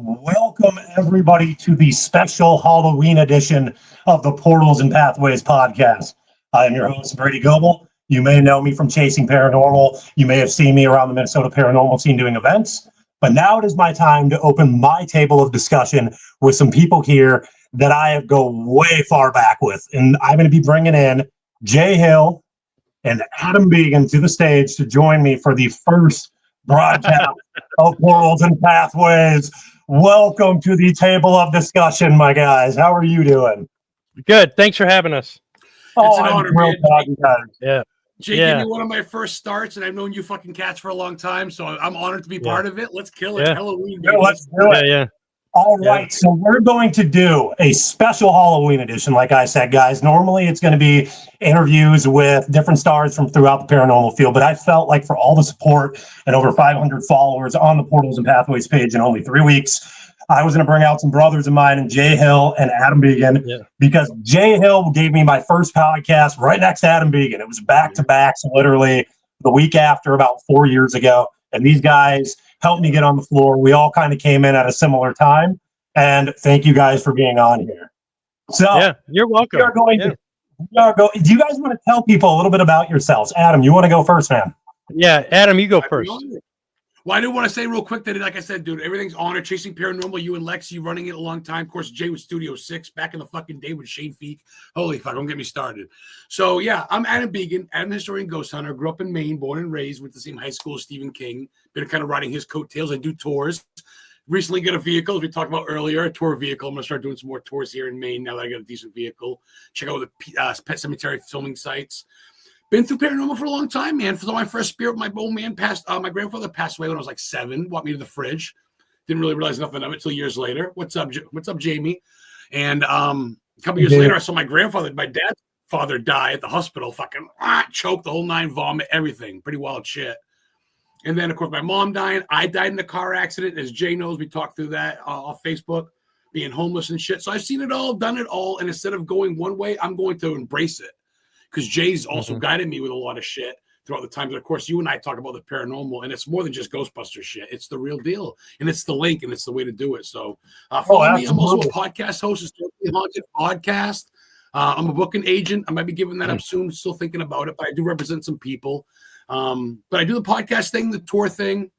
Welcome, everybody, to the special Halloween edition of the Portals and Pathways podcast. I am your host, Brady Goble. You may know me from Chasing Paranormal. You may have seen me around the Minnesota paranormal scene doing events. But now it is my time to open my table of discussion with some people here that I go way far back with. And I'm going to be bringing in Jay Hill and Adam Began to the stage to join me for the first broadcast of Portals and Pathways. Welcome to the table of discussion, my guys. How are you doing? Good. Thanks for having us. It's an honor, man. Yeah. Jay gave me one of my first starts, and I've known you fucking cats for a long time, so I'm honored to be part of it. Let's kill it. Halloween, baby. Let's do it. Yeah. All right, so we're going to do a special Halloween edition, like I said, guys. Normally, it's going to be interviews with different stars from throughout the paranormal field, but I felt like for all the support and over 500 followers on the Portals and Pathways page in only 3 weeks, I was going to bring out some brothers of mine, and Jay Hill and Adam Began, because Jay Hill gave me my first podcast right next to Adam Began. It was back-to-back, so literally the week after, about 4 years ago, and these guys helped me get on the floor. We all kind of came in at a similar time, and thank you guys for being on here. So you're welcome. Do you guys want to tell people a little bit about yourselves? Adam, you want to go first, man? Yeah, Adam, you go first. Well, I do want to say real quick that, like I said, dude, everything's honored. Chasing Paranormal, you and Lexi running it a long time. Of course, Jay with Studio 6 back in the fucking day with Shane Feek. Holy fuck, don't get me started. So, yeah, I'm Adam Began, Adam Historian Ghost Hunter. Grew up in Maine, born and raised with the same high school as Stephen King. Been kind of riding his coattails. I do tours. Recently got a vehicle, as we talked about earlier, a tour vehicle. I'm going to start doing some more tours here in Maine now that I got a decent vehicle. Check out the Pet Cemetery filming sites. Been through paranormal for a long time, man. For my first spirit, my old man passed. My grandfather passed away when I was like 7. Brought me to the fridge. Didn't really realize nothing of it till years later. What's up, Jamie? And a couple years later, I saw my grandfather, my dad's father, die at the hospital. Fucking choked, the whole 9, vomit, everything. Pretty wild shit. And then, of course, my mom died. I died in a car accident. As Jay knows, we talked through that off Facebook, being homeless and shit. So I've seen it all, done it all. And instead of going one way, I'm going to embrace it. Because Jay's also guided me with a lot of shit throughout the times. And of course, you and I talk about the paranormal, and it's more than just Ghostbuster shit. It's the real deal, and it's the link, and it's the way to do it. So follow me. I'm also a podcast host. It's Totally Haunted Podcast. I'm a booking agent. I might be giving that up soon. Still thinking about it, but I do represent some people. But I do the podcast thing, the tour thing,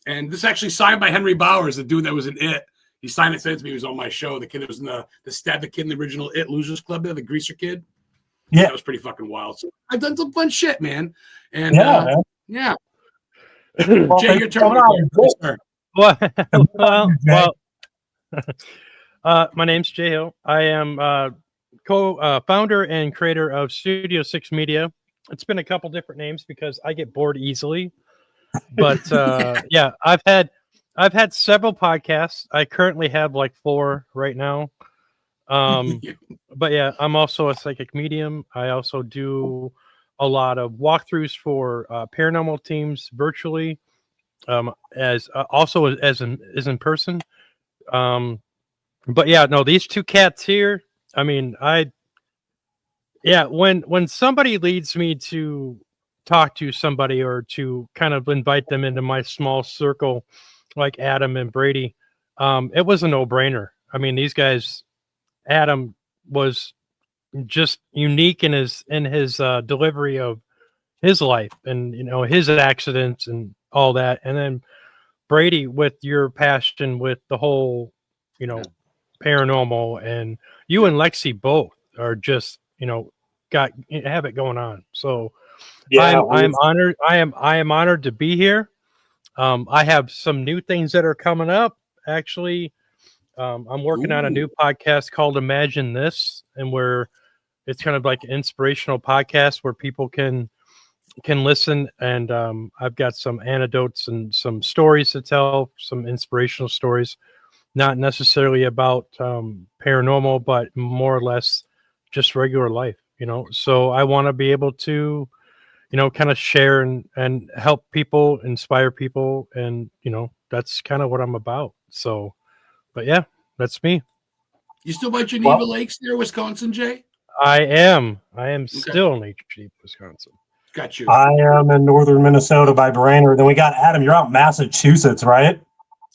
and this is actually signed by Henry Bowers, the dude that was in It. He signed it, said to me, he was on my show. The kid that was in the stab the kid in the original It Losers Club there, the greaser kid. Yeah, that was pretty fucking wild. So I've done some fun shit, man. And Well, Jay, your turn. My name's Jay Hill. I am co-founder and creator of Studio 6 Media. It's been a couple different names because I get bored easily. But I've had several podcasts. I currently have like 4 right now. But yeah, I'm also a psychic medium. I also do a lot of walkthroughs for paranormal teams virtually, as in person. But yeah, no, these 2 cats here. I mean, when somebody leads me to talk to somebody or to kind of invite them into my small circle, like Adam and Brady, it was a no-brainer. I mean, these guys. Adam was just unique in his delivery of his life and his accidents and all that, and then Brady with your passion with the whole paranormal, and you and Lexi both are just have it going on. So I'm honored. I am honored to be here. I have some new things that are coming up actually. I'm working on a new podcast called Imagine This, and where it's kind of like an inspirational podcast where people can listen. And I've got some anecdotes and some stories to tell, some inspirational stories, not necessarily about paranormal, but more or less just regular life, So I want to be able to, kind of share and help people, inspire people. And, that's kind of what I'm about. So. But yeah, that's me. You still by Geneva Lakes there, Wisconsin, Jay? I am still in Geneva, Wisconsin. Got you. I am in northern Minnesota by Brainerd. Then we got Adam. You're out in Massachusetts, right?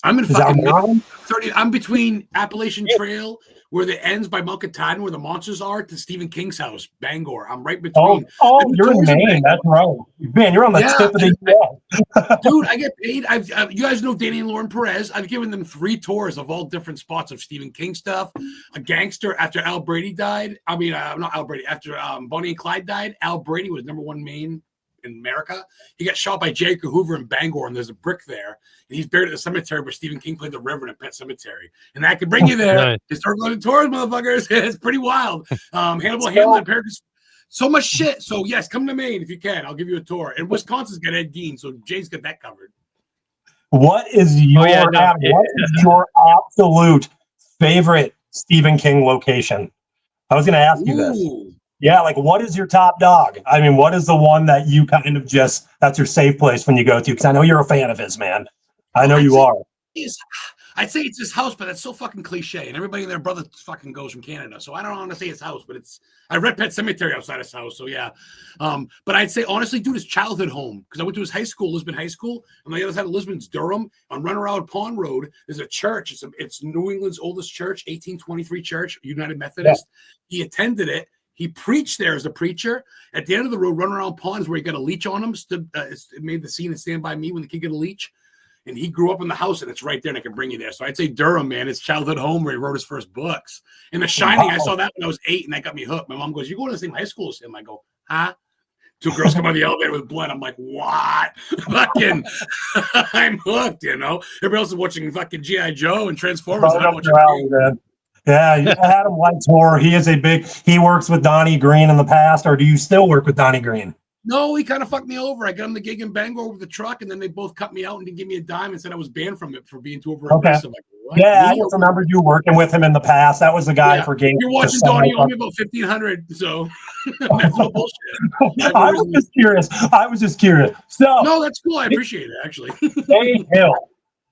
I'm in Is that fucking Maryland? 30. I'm between Appalachian Trail, where it ends by Mount Katahdin, where the monsters are, to Stephen King's house, Bangor. I'm right between. You're in Maine. That's right. Man, you're on the tip of the U.S. Dude, I get paid. You guys know Danny and Lauren Perez. I've given them 3 tours of all different spots of Stephen King stuff. A gangster after Al Brady died. I mean, not Al Brady. After Bonnie and Clyde died, Al Brady was #1 Maine in America. He got shot by J. Edgar Hoover in Bangor, and there's a brick there. And he's buried at the cemetery where Stephen King played the Reverend at Pet Cemetery. And that could bring you there. Nice. Historical tours, motherfuckers. It's pretty wild. Hannibal Hamlin, so much shit. So yes, come to Maine if you can. I'll give you a tour. And Wisconsin's got Ed Gein, so Jay's got that covered. What is your absolute favorite Stephen King location? I was going to ask you this. Yeah, like what is your top dog? I mean, what is the one that you kind of just that's your safe place when you go to? Because I know you're a fan of his, man. I know you are. I'd say it's his house, but that's so fucking cliche. And everybody and their brother fucking goes from Canada. So I don't want to say his house, but I read Pet Cemetery outside his house. So yeah. But I'd say honestly, dude, his childhood home. Because I went to his high school, Lisbon High School. On the other side of Lisbon's Durham. On Runaround Pond Road, there's a church. It's New England's oldest church, 1823 church, United Methodist. Yeah. He attended it. He preached there as a preacher. At the end of the road, Runaround Pond is where he got a leech on him. It made the scene in Stand By Me when the kid got a leech. And he grew up in the house, and it's right there, and I can bring you there. So I'd say Durham, man, his childhood home where he wrote his first books. And The Shining, I saw that when I was 8, and that got me hooked. My mom goes, "You go to the same high school as him?" I go, "Huh?" 2 girls come on the elevator with blood. I'm like, what? Fucking, I'm hooked, you know? Everybody else is watching fucking G.I. Joe and Transformers. And I'm watching yeah, Adam likes horror. He works with Donnie Green in the past, or do you still work with Donnie Green? No, he kind of fucked me over. I got him the gig in Bangor with the truck, and then they both cut me out and didn't give me a dime and said I was banned from it for being too over aggressive. Like, yeah, I just remember you working with him in the past. That was the guy for games. You're watching Donnie, you owe me about $1,500, so that's no bullshit. I was just curious. So no, that's cool. I appreciate it, actually. Hey, Hill.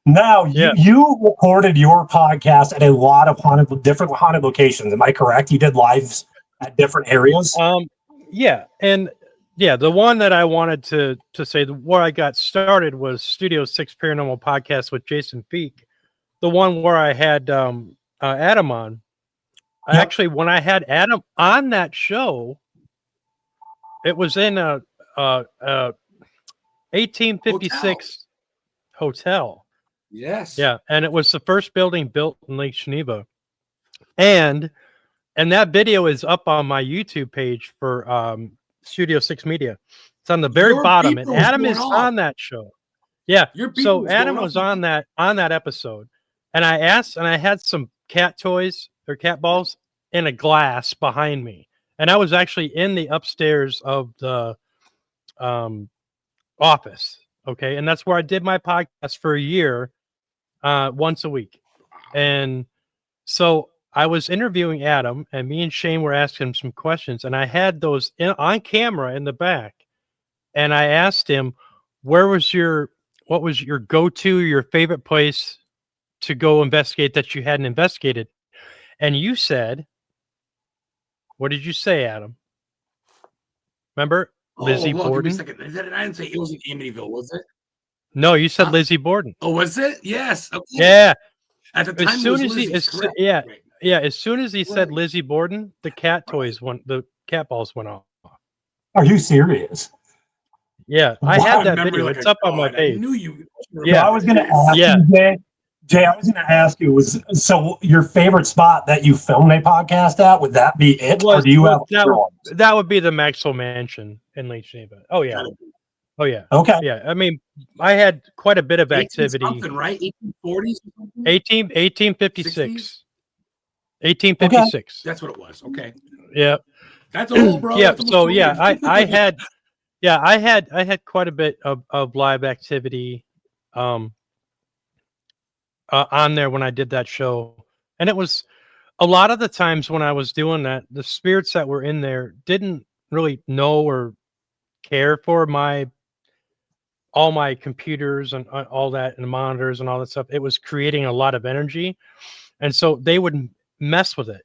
Now, you recorded your podcast at a lot of different haunted locations. Am I correct? You did lives at different areas? Yeah. And yeah, the one that I wanted to say where I got started was Studio 6 Paranormal Podcast with Jason Feek. The one where I had Adam on. Actually, when I had Adam on that show, it was in a 1856 hotel. Yes. Yeah, and it was the first building built in Lake Geneva. And that video is up on my YouTube page for Studio 6 Media. It's on the very bottom, and Adam is on that show. Yeah. So Adam was on that episode. And I had some cat toys or cat balls in a glass behind me. And I was actually in the upstairs of the office. Okay. And that's where I did my podcast for a year, once a week. And so I was interviewing Adam, and me and Shane were asking him some questions, and I had those on camera in the back. And I asked him, what was your go-to, your favorite place to go investigate that you hadn't investigated? And you said, what did you say, Adam? Remember Lizzie Borden? Give me a second. I didn't say it was in Amityville, was it? No, you said Lizzie Borden. Oh, was it? Yes. Okay. Yeah. At the time, as soon as he said Lizzie Borden, the cat balls went off. Are you serious? Yeah, I had that video. It's up on my page. I knew you. Yeah, I was going to ask you, Jay. I was going to ask you, so your favorite spot that you filmed a podcast at? Would that be it, or do you have that would be the Maxwell Mansion in Lake Geneva. Oh yeah. Oh yeah. Okay. Yeah. I mean, I had quite a bit of activity. Something, right? 1840s. 1856. 1856. Okay. That's what it was. Okay. Yeah. That's old, bro. Yeah. So yeah, I had quite a bit of live activity, on there when I did that show, and it was a lot of the times when I was doing that, the spirits that were in there didn't really know or care for all my computers and all that and monitors and all that stuff. It was creating a lot of energy. And so they would mess with it.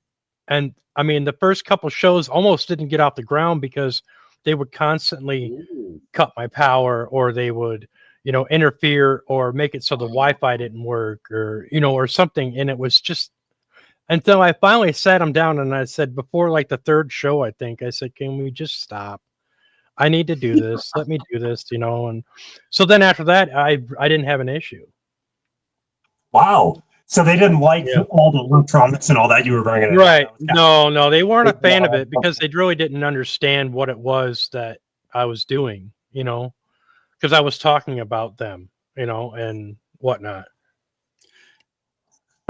And I mean, the first couple shows almost didn't get off the ground because they would constantly cut my power, or they would, interfere or make it so the Wi-Fi didn't work or or something. And it was just until I finally sat him down and I said, before like the third show, I think I said, can we just stop? I need to do this. Let me do this, and so then after that, I didn't have an issue. Wow. So they didn't like all the electronics and all that you were bringing in. Right. No, they weren't a fan of it because they really didn't understand what it was that I was doing, because I was talking about them, and whatnot.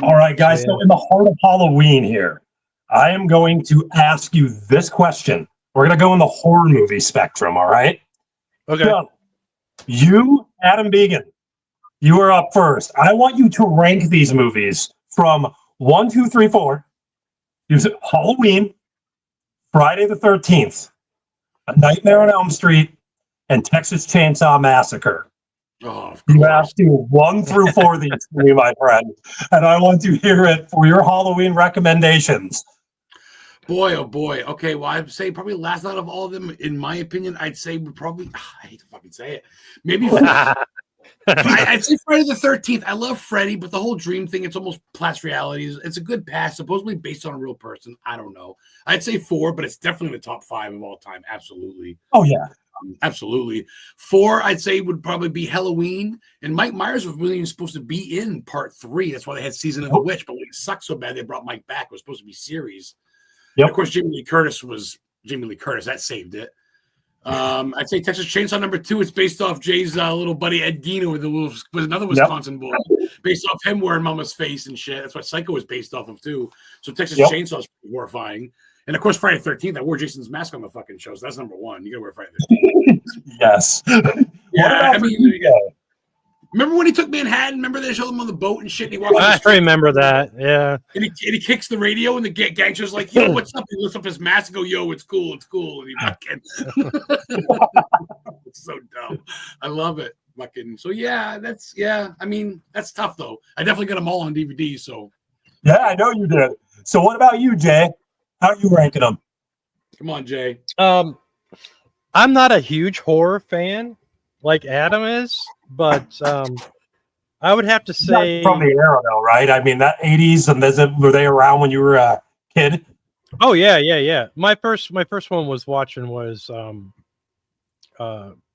All right, guys. So in the heart of Halloween here, I am going to ask you this question. We're going to go in the horror movie spectrum, all right? Okay. So, you, Adam Began, you are up first. I want you to rank these movies from 1, 2, 3, 4. Use Halloween, Friday the 13th, A Nightmare on Elm Street, and Texas Chainsaw Massacre. Oh, you have to 1 through 4 these for me, my friend. And I want to hear it for your Halloween recommendations. Boy, oh boy. Okay, well, I'd say probably last out of all of them, in my opinion, I'd say would probably, I hate to fucking say it. Maybe I'd say Friday the 13th. I love Freddy, but the whole dream thing, it's almost past reality. It's a good pass, supposedly based on a real person. I don't know. I'd say 4, but it's definitely in the top 5 of all time. Absolutely. Oh, yeah. Absolutely. 4, I'd say, would probably be Halloween. And Mike Myers was really supposed to be in part 3. That's why they had Season of the Witch. But when it sucked so bad, they brought Mike back. It was supposed to be series. Yep. Of course, Jamie Lee Curtis. That saved it. I'd say Texas Chainsaw number 2. It's based off Jay's little buddy Ed Gein with another Wisconsin boy, based off him wearing Mama's face and shit. That's what Psycho was based off of too. So Texas Chainsaw is horrifying. And of course, Friday the 13th. I wore Jason's mask on the fucking show, so that's number 1. You gotta wear Friday the 13th. Yes. Yeah, I mean, remember when he took Manhattan? Remember they showed him on the boat and shit? And he walked I remember that. Yeah. And he kicks the radio, and the gangster's like, "Yo, what's up?" He lifts up his mask and go, "Yo, it's cool, it's cool." And he fucking, it's so dumb. I love it. Fucking. So yeah, I mean, that's tough though. I definitely got them all on DVD. So. Yeah, I know you did. So what about you, Jay? How are you ranking them? Come on, Jay. I'm not a huge horror fan like Adam is, but I would have to say from the era, though, right? I mean, that 80s, and were they around when you were a kid? Oh yeah. My first one was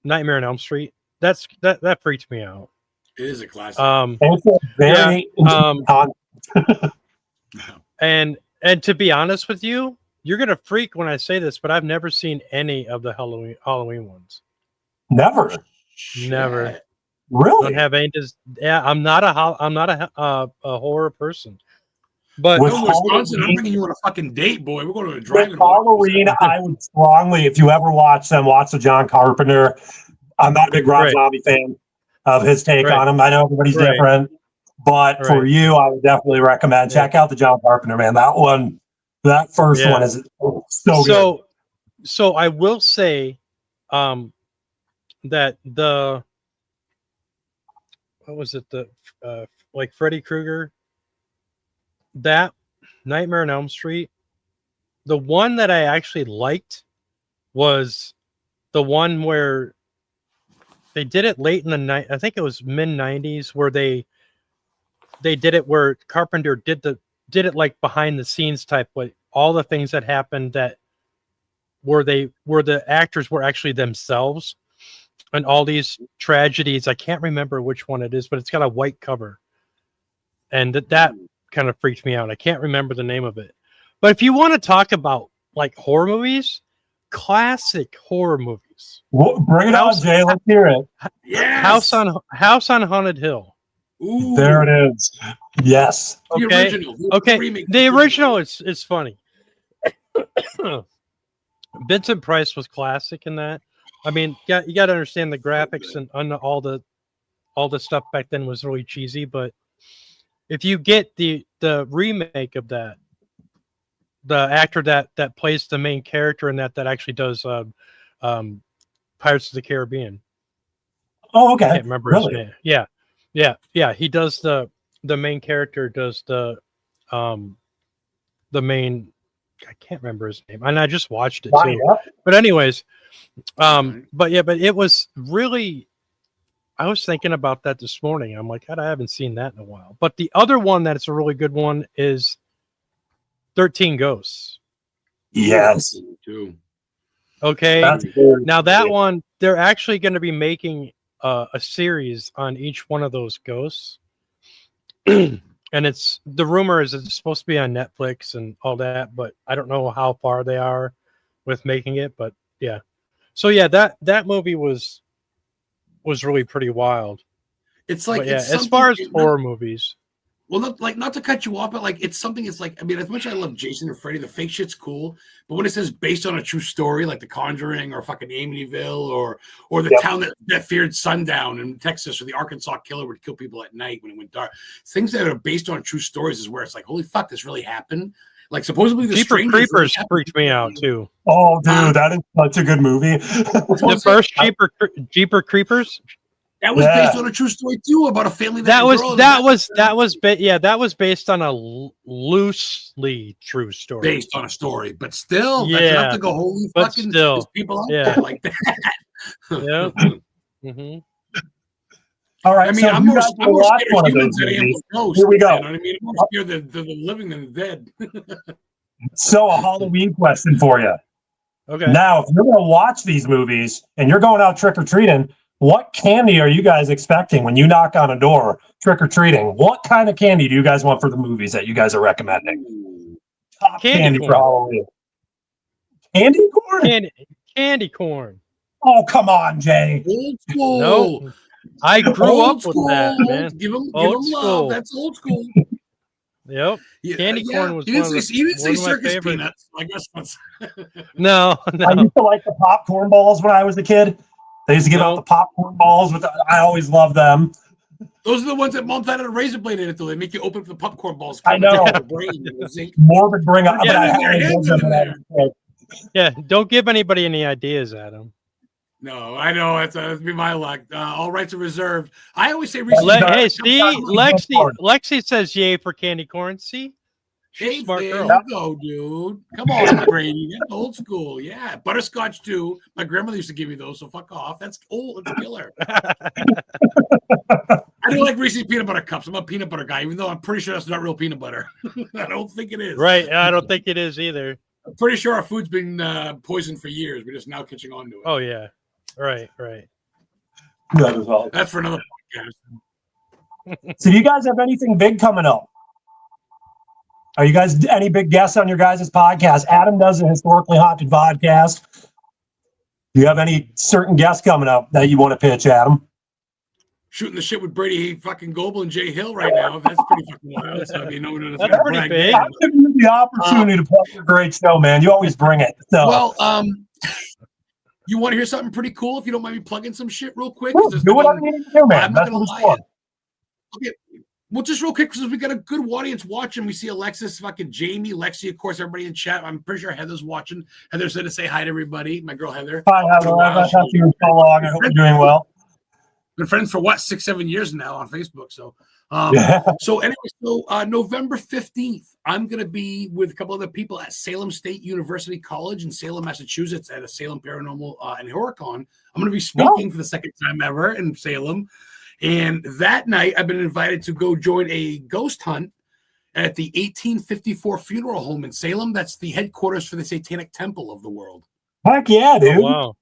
Nightmare on Elm Street. That freaked me out. It is a classic. And to be honest with you, you're gonna freak when I say this, but I've never seen any of the Halloween ones. Never. Really? Don't have any. I'm not a horror person. But with Wisconsin, I'm bringing you on a fucking date, boy. We're going to a drive-in. Halloween, I would strongly, if you ever watch the John Carpenter. I'm not a big Rob Zombie fan of his take on him. I know everybody's different, but for you, I would definitely recommend check out the John Carpenter, man. That first one is so good. So I will say, that what was it? Like Freddy Krueger, that Nightmare on Elm Street. The one that I actually liked was the one where they did it late in the night. I think it was mid-90s where they did it where Carpenter did it like behind the scenes type, like all the things that happened that where the actors were actually themselves. And all these tragedies, I can't remember which one it is, but it's got a white cover. And that kind of freaked me out. I can't remember the name of it. But if you want to talk about like horror movies, classic horror movies. Well, bring it on, Jay. Let's hear it. Yes. House on Haunted Hill. Ooh. There it is. Yes. Okay. The original is funny. Vincent Price was classic in that. I mean, you got to understand the graphics and all the stuff back then was really cheesy. But if you get the remake of that, the actor that plays the main character in that actually does Pirates of the Caribbean. Oh, okay. I can't remember his name. Yeah. He does the main character does the main. I can't remember his name, and I just watched it too. But anyways. But it was really, I was thinking about that this morning. I'm like, God, I haven't seen that in a while. But the other one that's a really good one is 13 Ghosts. Yes. Too. Okay. That's good. Now that one, they're actually going to be making a series on each one of those ghosts. And the rumor is it's supposed to be on Netflix and all that, but I don't know how far they are with making it. But yeah. So yeah, that movie was really pretty wild. It's like, but yeah, it's as far as something- horror movies. Well, not to cut you off, but like it's something. It's like, I mean, as much as I love Jason and Freddy, the fake shit's cool. But when it says based on a true story, like The Conjuring or fucking Amityville or the town that feared sundown in Texas, or the Arkansas killer would kill people at night when it went dark, things that are based on true stories is where it's like, holy fuck, this really happened. Like supposedly the Jeepers Strangers Creepers really freaked me out too. Oh, dude, that is such a good movie. The first Jeepers Creepers. That was based on a true story too, about a family that was based on a loosely true story. Based on a story, but still, that's enough to go, holy fucking, there's people out there like that. Yeah. Mm-hmm. All right. I mean, so I'm more scared of humans than I am of ghosts. Here we go. You know what I mean? I'm more scared of the living than the dead. So a Halloween question for you. Okay. Now, if you're going to watch these movies and you're going out trick-or-treating, what candy are you guys expecting when you knock on a door trick-or-treating? What kind of candy do you guys want for the movies that you guys are recommending? Top candy for Halloween. Candy corn? Candy corn. Oh, come on, Jay. Old school. No. I grew up with that, man. Give them Old love. school. That's old school. Yep. Candy corn was you didn't say circus favorite. peanuts. I guess that's No. I used to like the popcorn balls when I was a kid. They used to give out the popcorn balls. I always loved them. Those are the ones that Mom's had a razor blade in it, though. They make you open up the popcorn balls. I know. Morbid bring up. Yeah, don't give anybody any ideas, Adam. No, I know. That'd be my luck. All rights are reserved. I always say, hey, see, Lexi says yay for candy corn. See? Hey, smart there girl. you go, dude. Come on, Brady. That's old school. Yeah. Butterscotch, too. My grandmother used to give me those, so fuck off. That's old. It's a killer. I don't like Reese's peanut butter cups. I'm a peanut butter guy, even though I'm pretty sure that's not real peanut butter. I don't think it is. Right. I don't think it is either. I'm pretty sure our food's been poisoned for years. We're just now catching on to it. Oh, yeah. Right. That's for another podcast. So do you guys have anything big coming up? Are you guys any big guests on your guys' podcast? Adam does a historically haunted podcast. Do you have any certain guests coming up that you want to pitch, Adam? Shooting the shit with Brady, fucking Goble, and Jay Hill right now. That's pretty fucking wild. So, I mean, that's pretty big. I'm giving you the opportunity to plug your great show, man. You always bring it. So. Well, you want to hear something pretty cool? If you don't mind me plugging some shit real quick. Do what I need to do, man. I'm not going to lie. Okay. Well, just real quick, because we got a good audience watching. We see Alexis, fucking Jamie, Lexi, of course, everybody in chat. I'm pretty sure Heather's watching. Heather said to say hi to everybody. My girl Heather. Hi, Heather. I've talked to you so long. I hope you're doing well. Been friends for what, 6-7 years now on Facebook. So, so anyway, November 15th, I'm going to be with a couple other people at Salem State University College in Salem, Massachusetts, at a Salem Paranormal and Horrorcon. I'm going to be speaking for the second time ever in Salem. And that night, I've been invited to go join a ghost hunt at the 1854 Funeral Home in Salem. That's the headquarters for the Satanic Temple of the world. Heck yeah, dude. Oh, wow.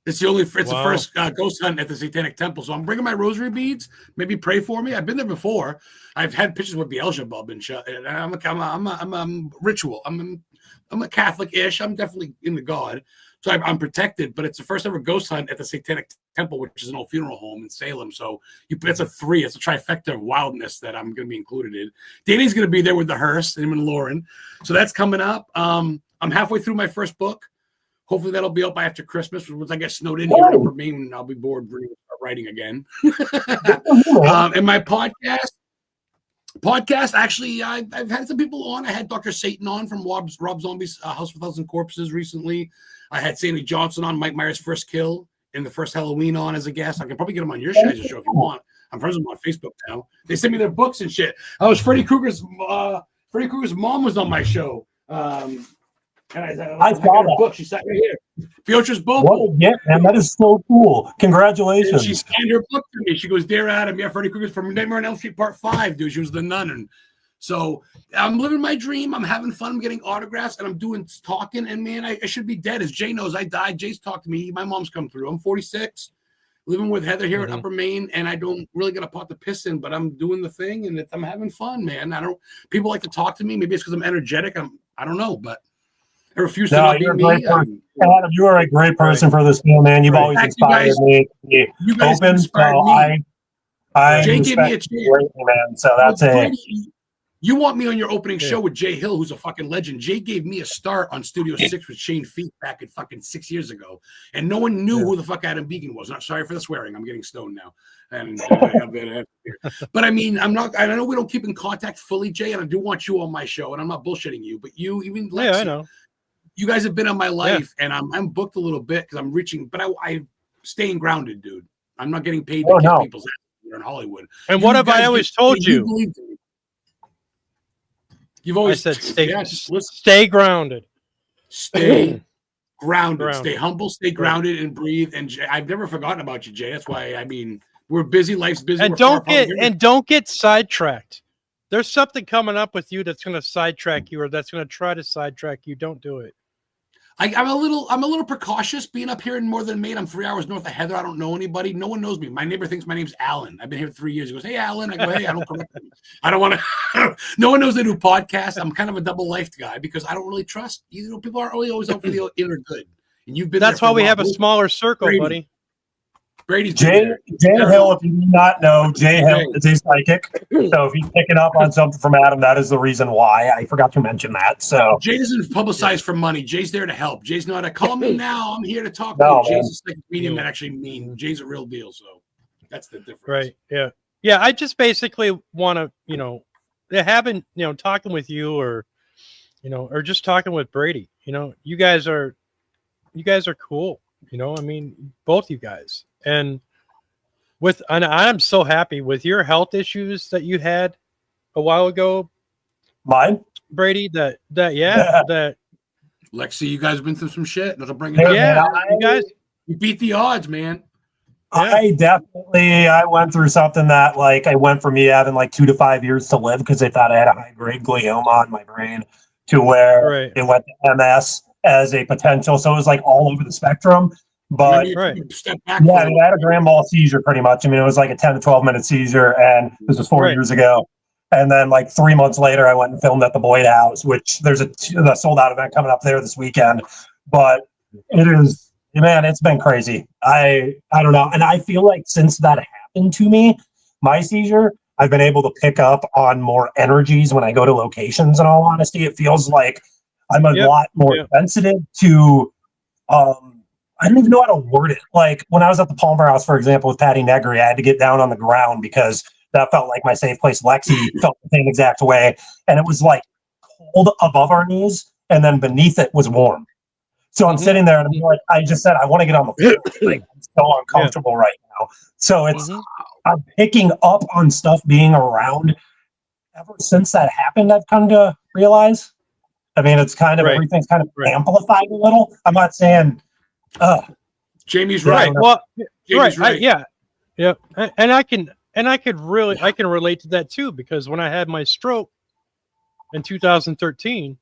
It's the first ghost hunt at the Satanic Temple. So I'm bringing my rosary beads. Maybe pray for me. I've been there before. I've had pictures with Beelzebub and shit. I'm a ritual. I'm a Catholic-ish. I'm definitely into God. So I'm protected, but it's the first ever ghost hunt at the Satanic Temple, which is an old funeral home in Salem. So it's a trifecta of wildness that I'm going to be included in. Danny's going to be there with the hearse, him and Lauren. So that's coming up. I'm halfway through my first book. Hopefully that'll be up by after Christmas. Once I get snowed in here in Upper Maine, I'll be bored and start writing again. And my podcast, actually, I've had some people on. I had Dr. Satan on from Rob Zombie's House of 1,000 Corpses recently. I had Sammy Johnson on, Mike Myers' First Kill, and the first Halloween on as a guest. I can probably get him on your show if you want. I'm friends with them on Facebook now. They send me their books and shit. Freddy Krueger's mom was on my show. And I saw her book. She sat right here. Piotra's What Bogle. a gift, man. That is so cool. And Congratulations. she scanned her book to me. She goes, "Dear Adam, yeah, Freddy Krueger's from Nightmare on Elm Street Part 5, dude." She was the nun. And so I'm living my dream. I'm having fun. I'm getting autographs and I'm doing talking. And man, I should be dead. As Jay knows, I died. Jay's talked to me. My mom's come through. I'm 46, living with Heather here at Upper Maine, and I don't really get a pot to piss in, but I'm doing the thing and I'm having fun, man. People like to talk to me. Maybe it's because I'm energetic. I don't know, but I refuse to not be me. Adam, you are a great person for this film, man. You've always inspired me to be open. So I Jay gave me a chance, man. So that's Brady, you want me on your opening show with Jay Hill, who's a fucking legend. Jay gave me a start on Studio 6 with Shane Feek back at fucking 6 years ago. And no one knew who the fuck Adam Began was. Not sorry for the swearing. I'm getting stoned now. And but I mean, I know we don't keep in contact fully, Jay, and I do want you on my show, and I'm not bullshitting you, but you, even Lexi, I know. You guys have been on my life, and I'm booked a little bit because I'm reaching, but I staying grounded, dude. I'm not getting paid to kiss people's ass here in Hollywood. And what have I always told you? You've always said stay grounded. Stay grounded. Stay humble, stay grounded, and breathe. And Jay, I've never forgotten about you, Jay. That's why, I mean, we're busy, life's busy. And don't get sidetracked. There's something coming up with you that's going to sidetrack you, or that's going to try to sidetrack you. Don't do it. I'm a little precautious being up here in Northern Maine. I'm 3 hours north of Heather. I don't know anybody. No one knows me. My neighbor thinks my name's Alan. I've been here 3 years. He goes, "Hey, Alan." I go, "Hey." I don't correct him. I don't want to. No one knows I do podcasts. I'm kind of a double-lifed guy because I don't really trust. You know, people aren't really always out for the inner good. And you've been. That's why we have a smaller circle, Brady. buddy. Brady's Jay Hill, if you do not know, Jay Hill is a psychic. So if he's picking up on something from Adam, that is the reason why. I forgot to mention that. So Jay doesn't publicize for money. Jay's there to help. Jay's not a call me now. I'm here to talk to you. Jay's a medium that actually means Jay's a real deal. So that's the difference. Right. Yeah. Yeah. I just basically want to, having, talking with you or just talking with Brady, you guys are cool. I mean, both you guys. And I'm so happy with your health issues that you had a while ago. Mine? Brady, that Lexi, you guys have been through some shit. That'll bring it up. Yeah, you guys, you beat the odds, man. I went through something that, I went from me having 2 to 5 years to live because they thought I had a high-grade glioma on my brain to where it went to MS as a potential. So it was all over the spectrum. But I had a grand mal seizure pretty much. I mean, it was a 10 to 12 minute seizure, and this was 4 years ago. And then 3 months later, I went and filmed at the Boyd House, which there's a sold out event coming up there this weekend. But it is, man, it's been crazy. I don't know. And I feel like since that happened to me, my seizure, I've been able to pick up on more energies when I go to locations. In all honesty, it feels like I'm a lot more sensitive to, I don't even know how to word it. When I was at the Palmer House, for example, with Patty Negri, I had to get down on the ground because that felt like my safe place. Lexi felt the same exact way. And it was cold above our knees, and then beneath it was warm. So I'm sitting there and I just said, I want to get on the floor. I'm so uncomfortable right now. So it's, I'm picking up on stuff being around. Ever since that happened, I've come to realize. I mean, it's kind of, everything's kind of amplified a little. I'm not saying, Jamie's right. Well, Jamie's right. Yeah. And I can relate to that too, because when I had my stroke in 2013,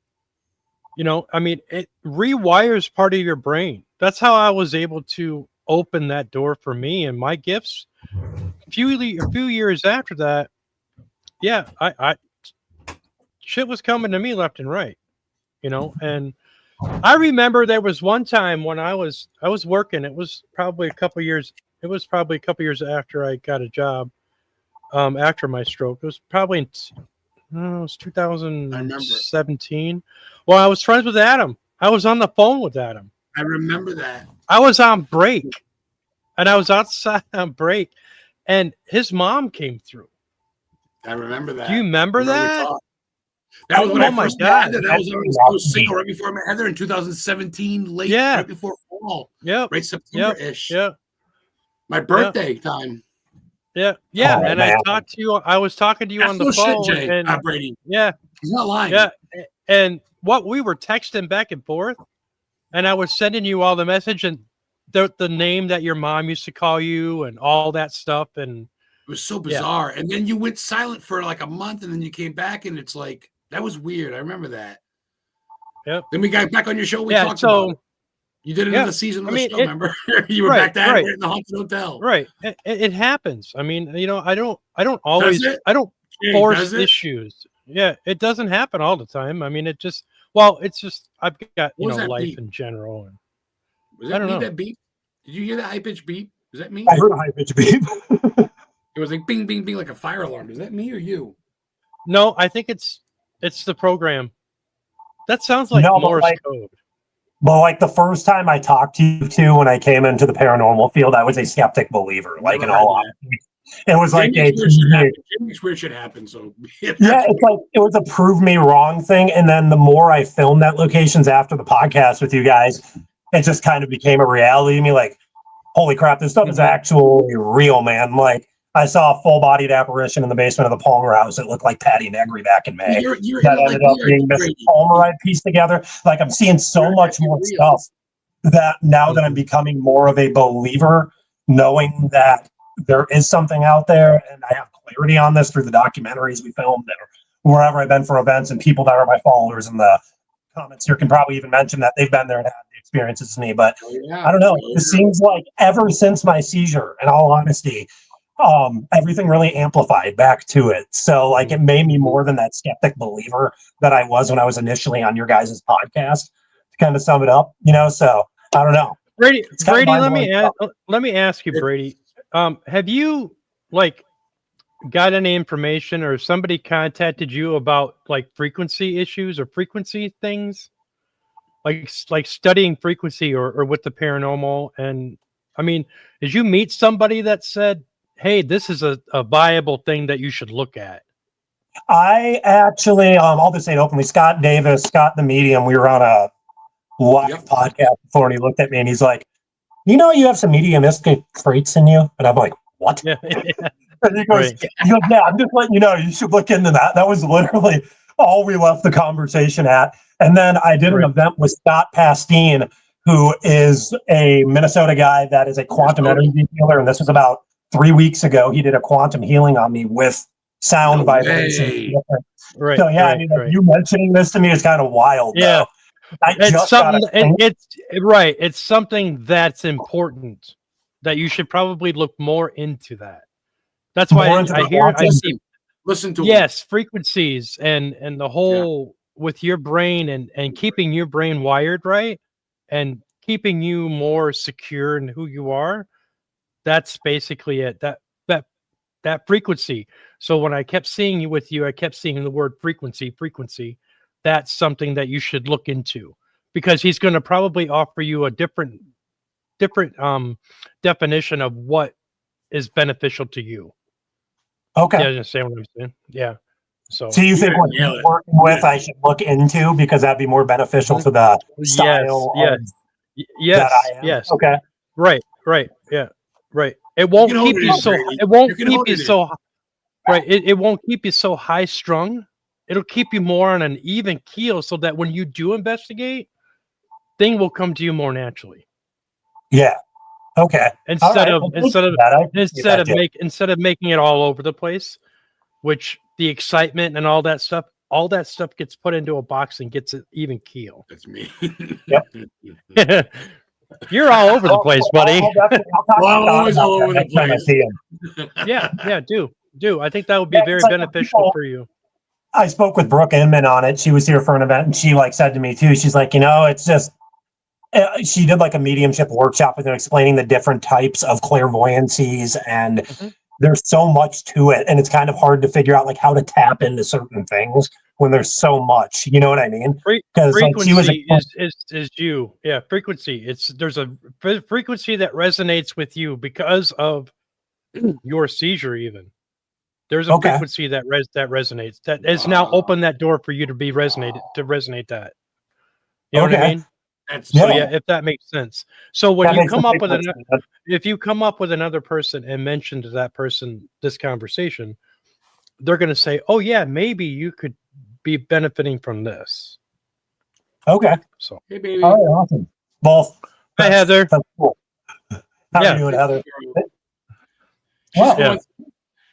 I mean, it rewires part of your brain. That's how I was able to open that door for me and my gifts. A few years after that, I shit was coming to me left and right, and I remember there was one time when I was working. It was probably a couple years after I got a job, after my stroke. It was probably it was 2017. Well, I was friends with Adam. I was on the phone with Adam. I remember that. I was on break, and I was outside on break, and his mom came through. I remember that. Do you remember that? That was when I first met Heather. That was when I was single right before I met Heather in 2017, right before fall. Right September-ish. My birthday time. And I talked to you. I was talking to you on the phone. Shit, Jay. And Brady. Yeah. He's not lying. Yeah. And what we were texting back and forth. and I was sending you all the message and the name that your mom used to call you and all that stuff, and it was so bizarre. And then you went silent for like a month, and then you came back, and it's like that was weird. I remember that. Yep. Then we got back on your show. We talked about it. You did another season of the show. Remember, you were back there in the haunted hotel. Right. It happens. I mean, I don't always force issues. Yeah, it doesn't happen all the time. I mean, it's just I've got life beep? In general. And was that me that beep? Did you hear that high pitched beep? Was that me? I heard a high pitched beep. It was like bing, bing, bing, like a fire alarm. Is that me or you? No, I think it's the program. That sounds like Morse code. Well, like the first time I talked to you when I came into the paranormal field, I was a skeptic believer. Like in all honesty, it was like weird shit happened. So yeah, it's like it was a prove me wrong thing. And then the more I filmed at locations after the podcast with you guys, it just kind of became a reality to me. Like, holy crap, this stuff is actually real, man. Like, I saw a full-bodied apparition in the basement of the Palmer house. It looked like Patty Negri back in May. That ended up being Mrs. Palmer I pieced together. Like, I'm seeing so much more stuff that now that I'm becoming more of a believer, knowing that there is something out there, and I have clarity on this through the documentaries we filmed and wherever I've been for events, and people that are my followers in the comments here can probably even mention that they've been there and had the experiences as me. But I don't know. It seems like ever since my seizure, in all honesty, everything really amplified back to it. So like it made me more than that skeptic believer that I was when I was initially on your guys' podcast, to kind of sum it up, so I don't know. Brady, let me ask you, Brady, have you got any information or somebody contacted you about like frequency issues or frequency things, like studying frequency or with the paranormal? And I mean, did you meet somebody that said, hey, this is a viable thing that you should look at? I actually, I'll just say it openly, Scott the medium, we were on a live podcast before, and he looked at me and he's like, you have some mediumistic traits in you? And I'm like, what? Yeah. And he goes, yeah, I'm just letting you know, you should look into that. That was literally all we left the conversation at. And then I did an event with Scott Pastine, who is a Minnesota guy that is a quantum energy healer. And this was about 3 weeks ago. He did a quantum healing on me with sound vibration. Right. So yeah, you mentioning this to me is kind of wild. Yeah. Though. It's something that's important that you should probably look more into that. That's why I see. Listen to frequencies and the whole with your brain and keeping your brain wired right and keeping you more secure in who you are. That's basically it. That frequency. So when I kept seeing you with you, I kept seeing the word frequency. That's something that you should look into, because he's going to probably offer you a different definition of what is beneficial to you. Okay. Yeah, I understand what I'm saying. Yeah. So you think what you're working with I should look into, because that'd be more beneficial to the style yes. Yes. Okay. Right. Yeah. Right. It won't keep you so. It won't keep you so. Right. It won't keep you so high strung. It'll keep you more on an even keel, so that when you do investigate, thing will come to you more naturally. Yeah. Okay. Instead of making it all over the place, which the excitement and all that stuff gets put into a box and gets an even keel. That's me. Yep. You're all over the place, buddy. I'm always all over the place. Yeah. Do. I think that would be very beneficial for you. I spoke with Brooke Inman on it. She was here for an event, and she said to me too, she's like, it's just, she did like a mediumship workshop with them, explaining the different types of clairvoyancies, and there's so much to it, and it's kind of hard to figure out like how to tap into certain things when there's so much. You know what I mean? Because frequency is you. Yeah, frequency. There's a frequency that resonates with you because of your seizure. Even there's a frequency that resonates. That has now opened that door for you to resonate that. You know what I mean? If that makes sense. So when you come up with if you come up with another person and mention to that person this conversation, they're going to say, "Oh yeah, maybe you could be benefiting from this." Okay. So hey baby. All right, awesome. both. Hi, Heather. That's cool. How are you doing, Heather? Wow.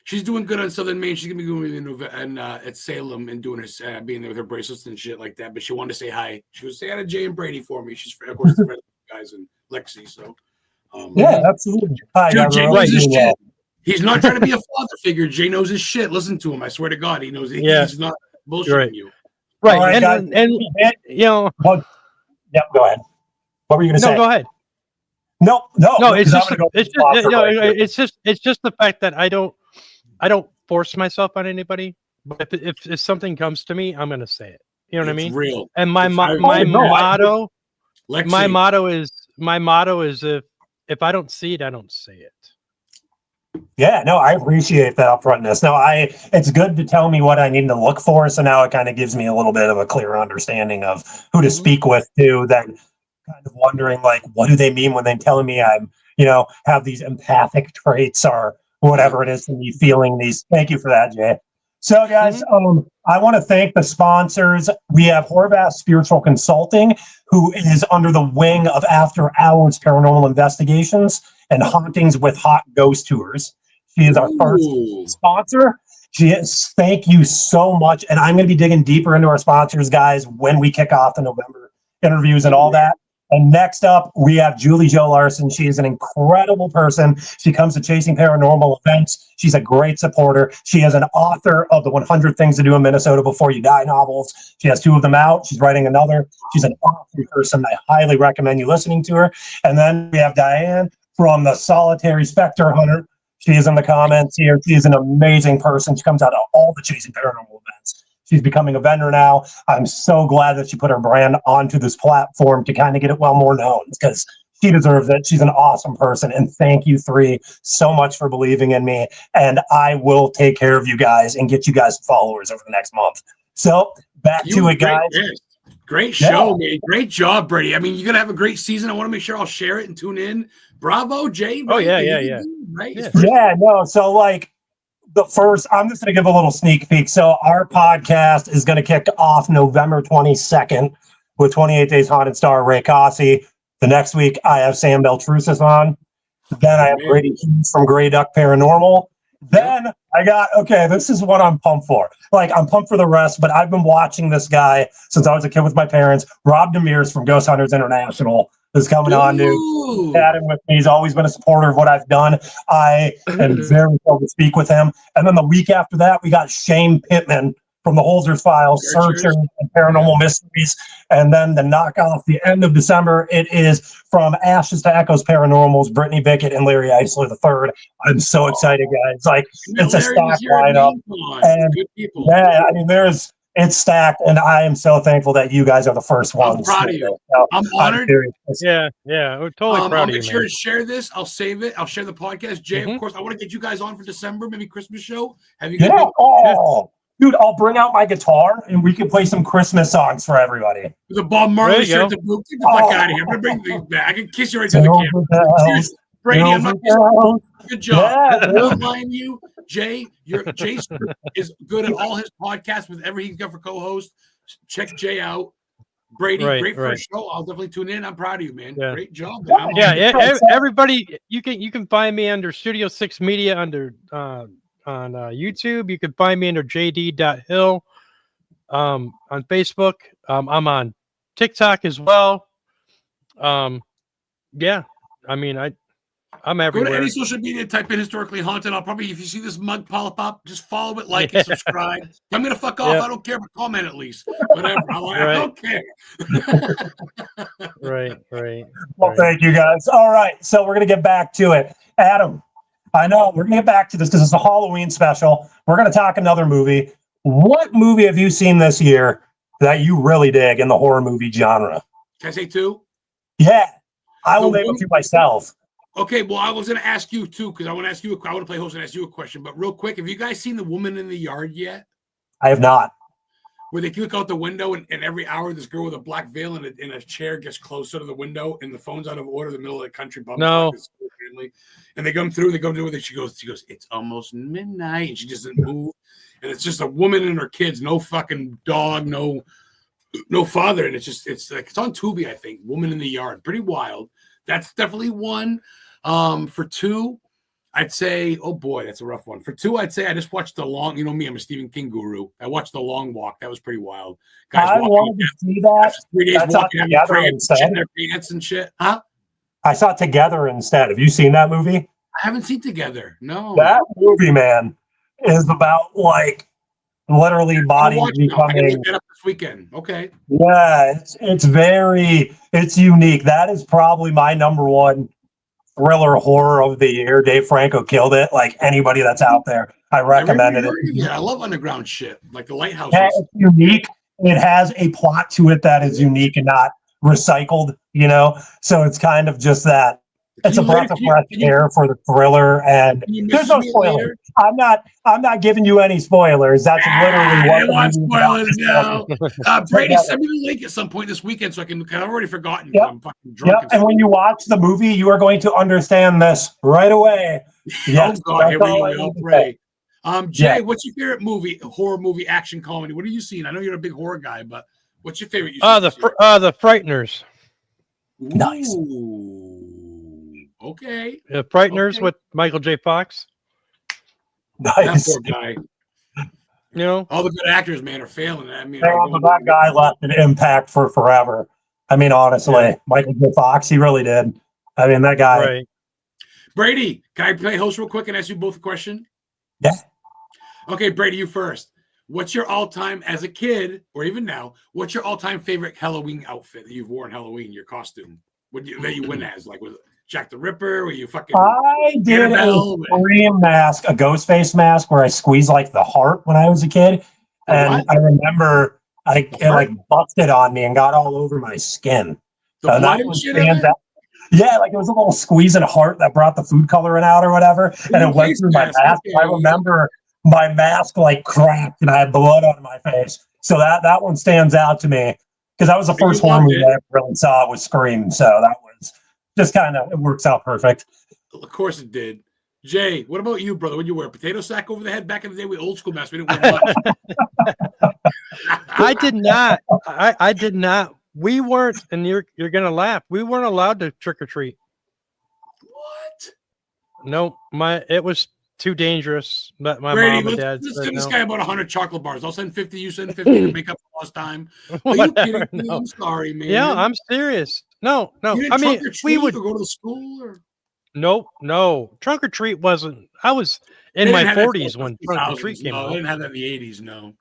She's doing good on Southern Maine. She's gonna be going at Salem and doing her being there with her bracelets and shit like that. But she wanted to say hi. She was saying hi to Jay and Brady for me. She's of course the friend of the guys and Lexi. So yeah, absolutely. Hi, dude, Jay knows his shit. Well. He's not trying to be a father figure. Jay knows his shit. Listen to him. I swear to God, he knows. He's not bullshitting you. Right. Right, and you know. Yep. Go ahead. What were you going to say? No, go ahead. No. It's just the fact that I don't force myself on anybody. But if something comes to me, I'm going to say it. You know what I mean? Real. And my motto is if I don't see it, I don't say it. Yeah, no, I appreciate that upfrontness. No, it's good to tell me what I need to look for. So now it kind of gives me a little bit of a clearer understanding of who to speak with too. Then kind of wondering like, what do they mean when they're telling me I'm, have these empathic traits or whatever it is to me feeling these. Thank you for that, Jay. So guys, I want to thank the sponsors. We have Horvath Spiritual Consulting, who is under the wing of After Hours Paranormal Investigations and Hauntings with Hot Ghost Tours. She is our first sponsor. Thank you so much. And I'm going to be digging deeper into our sponsors, guys, when we kick off the November interviews and all that. And next up, we have Julie Jo Larson. She is an incredible person. She comes to Chasing Paranormal events. She's a great supporter. She is an author of the 100 Things to Do in Minnesota Before You Die novels. She has 2 of them out. She's writing another. She's an awesome person. I highly recommend you listening to her. And then we have Diane from the Solitary Spectre Hunter. She is in the comments here. She is an amazing person. She comes out to all the Chasing Paranormal events. She's becoming a vendor now. I'm so glad that she put her brand onto this platform to kind of get it well more known because she deserves it. She's an awesome person. And thank you 3 so much for believing in me. And I will take care of you guys and get you guys followers over the next month. So back to it, guys. Great show, man. Great job, Brady. I mean, you're going to have a great season. I want to make sure I'll share it and tune in. Bravo, Jay. Right? Oh, yeah. Right? Yeah, no. So like, I'm just going to give a little sneak peek. So our podcast is going to kick off November 22nd with 28 Days Haunted star Ray Cossey. The next week, I have Sam Beltrusis on. Then I have Brady Hughes from Grey Duck Paranormal. Then this is what I'm pumped for. Like, I'm pumped for the rest, but I've been watching this guy since I was a kid with my parents. Rob Demirs from Ghost Hunters International is coming on, dude. Chatting with me. He's always been a supporter of what I've done. I am very thrilled to speak with him. And then the week after that, we got Shane Pittman from the Holzers Files, Searchers and Paranormal Mysteries. And then the knockoff, the end of December, it is From Ashes to Echoes Paranormals, Brittany Bickett and Larry Eisler III. I'm so excited, guys. Like, it's a stacked lineup. And good people. Yeah, I mean, it's stacked, and I am so thankful that you guys are the first ones. I'm proud of you. So I'm honored. Yeah, we're totally proud I'll of you. Make sure to share this. I'll save it. I'll share the podcast. Jay, of course, I want to get you guys on for December, maybe Christmas show. Have you guys? Dude, I'll bring out my guitar and we can play some Christmas songs for everybody. The Bob Marley shirt, get the fuck out of here. I'm gonna bring these back. I can kiss you right to the camera. Brady, I'm not good job. I'm not lying to you. Jay is good at all his podcasts with everything he's got for co-host. Check Jay out. Brady, great first show. I'll definitely tune in. I'm proud of you, man. Great job. Man. Everybody, you can find me under Studio 6 Media under on YouTube. You can find me under jd.hill on Facebook. I'm on TikTok as well. I mean, I'm everywhere. Go to any social media, type in Historically Haunted. I'll probably, if you see this mug pop up, just follow it, like it, subscribe. I'm gonna fuck off. I don't care, but comment at least. Whatever. I don't care. Right. Well, thank you guys. All right, so we're gonna get back to it. Adam, I know we're gonna get back to this because it's a Halloween special. We're gonna talk another movie. What movie have you seen this year that you really dig in the horror movie genre? Can I say 2? Yeah, I will name a few myself. Okay, well, I was going to ask you too, because I want to ask you. I want to play host and ask you a question. But real quick, have you guys seen The Woman in the Yard yet? I have not. Where they look out the window, and every hour this girl with a black veil in a chair gets closer to the window, and the phone's out of order in the middle of the country. No. Family, and they come through, and they go through with it. She goes, it's almost midnight, and she doesn't move, and it's just a woman and her kids, no fucking dog, no no father, and it's like it's on Tubi, I think. Woman in the Yard, pretty wild. That's definitely one. For two, I'd say, oh boy, that's a rough one. For two, I'd say I just watched The Long. You know me, I'm a Stephen King guru. I watched The Long Walk. That was pretty wild. Guys I wanted to see that. 3 days That's walking, having Together praying, instead. shitting their pants and shit. Huh? I saw Together instead. Have you seen that movie? I haven't seen Together. No. That movie, man, is about like literally bodies I can becoming. look that up this weekend. Okay. Yeah, it's unique. That is probably my number one thriller horror of the year. Dave Franco killed it. Like anybody that's out there, I recommend it. Yeah, I love underground shit, like the Lighthouse. Yeah, it's unique. It has a plot to it that is unique and not recycled, you know? So it's kind of just that. It's a breath of fresh air for the thriller, and there's no spoilers. I'm not giving you any spoilers. That's literally what I want spoilers now. Brady, send me the link at some point this weekend so I can. I've already forgotten. Yep. I'm fucking drunk. Yep. And when you watch the movie, you are going to understand this right away. Yes, oh God, here we go. We all pray. Jay, what's your favorite movie? Horror movie, action comedy? What have you seen? I know you're a big horror guy, but what's your favorite? The Frighteners. Nice. Okay. The Frighteners with Michael J. Fox. Nice. That poor guy. You know, all the good actors, man, are failing. I mean, that guy left an impact for forever. I mean, honestly, Michael J. Fox, he really did. I mean, that guy. Right. Brady, can I play host real quick and ask you both a question? Yeah. Okay, Brady, you first. What's your all-time, as a kid, or even now, what's your all-time favorite Halloween outfit that you've worn Halloween, your costume? That you went as? Like, was it Jack the Ripper? Were you fucking... I did a Scream mask, a ghost face mask, where I squeezed, like, the heart when I was a kid. And I remember it, like, busted on me and got all over my skin. The blood and shit in it? Yeah, like, it was a little squeezing heart that brought the food coloring out or whatever. And it went through my mask. Okay. I remember... my mask like cracked and I had blood on my face. So that one stands out to me because that was the first horror movie I ever really saw was Scream. So that was just kind of, it works out perfect. Of course it did. Jay, what about you, brother? Would you wear a potato sack over the head back in the day with old school masks? We didn't wear much. I did not. I did not. We weren't, and you're gonna laugh. We weren't allowed to trick or treat. What? No, it was too dangerous. But my Brady, mom and dad let's said send this no. guy about 100 chocolate bars. I'll send 50. You send 50 to make up for lost time. Are you kidding me? No. I'm sorry, man. Yeah, I'm serious. No. I mean, we would go to the school or no. Trunk or treat wasn't. I was in my 40s when trunk or treat came out. They didn't have that in the 80s. No.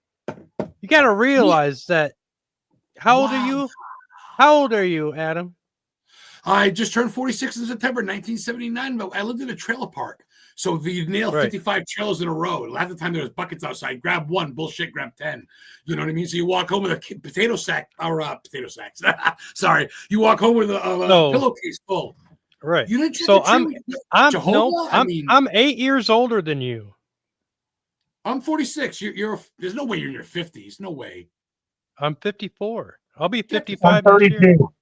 You got to realize that. How old are you? How old are you, Adam? I just turned 46 in September 1979, but I lived in a trailer park. So you'd nail 55 trailers in a row. Half the time there was buckets outside. Grab one, bullshit, grab 10. You know what I mean? So you walk home with a potato sack, or potato sacks. Sorry. You walk home with a pillowcase full. Right. You didn't so I'm 8 years older than you. I'm 46. There's no way you're in your 50s. No way. I'm 54. I'll be 55. I'm 32.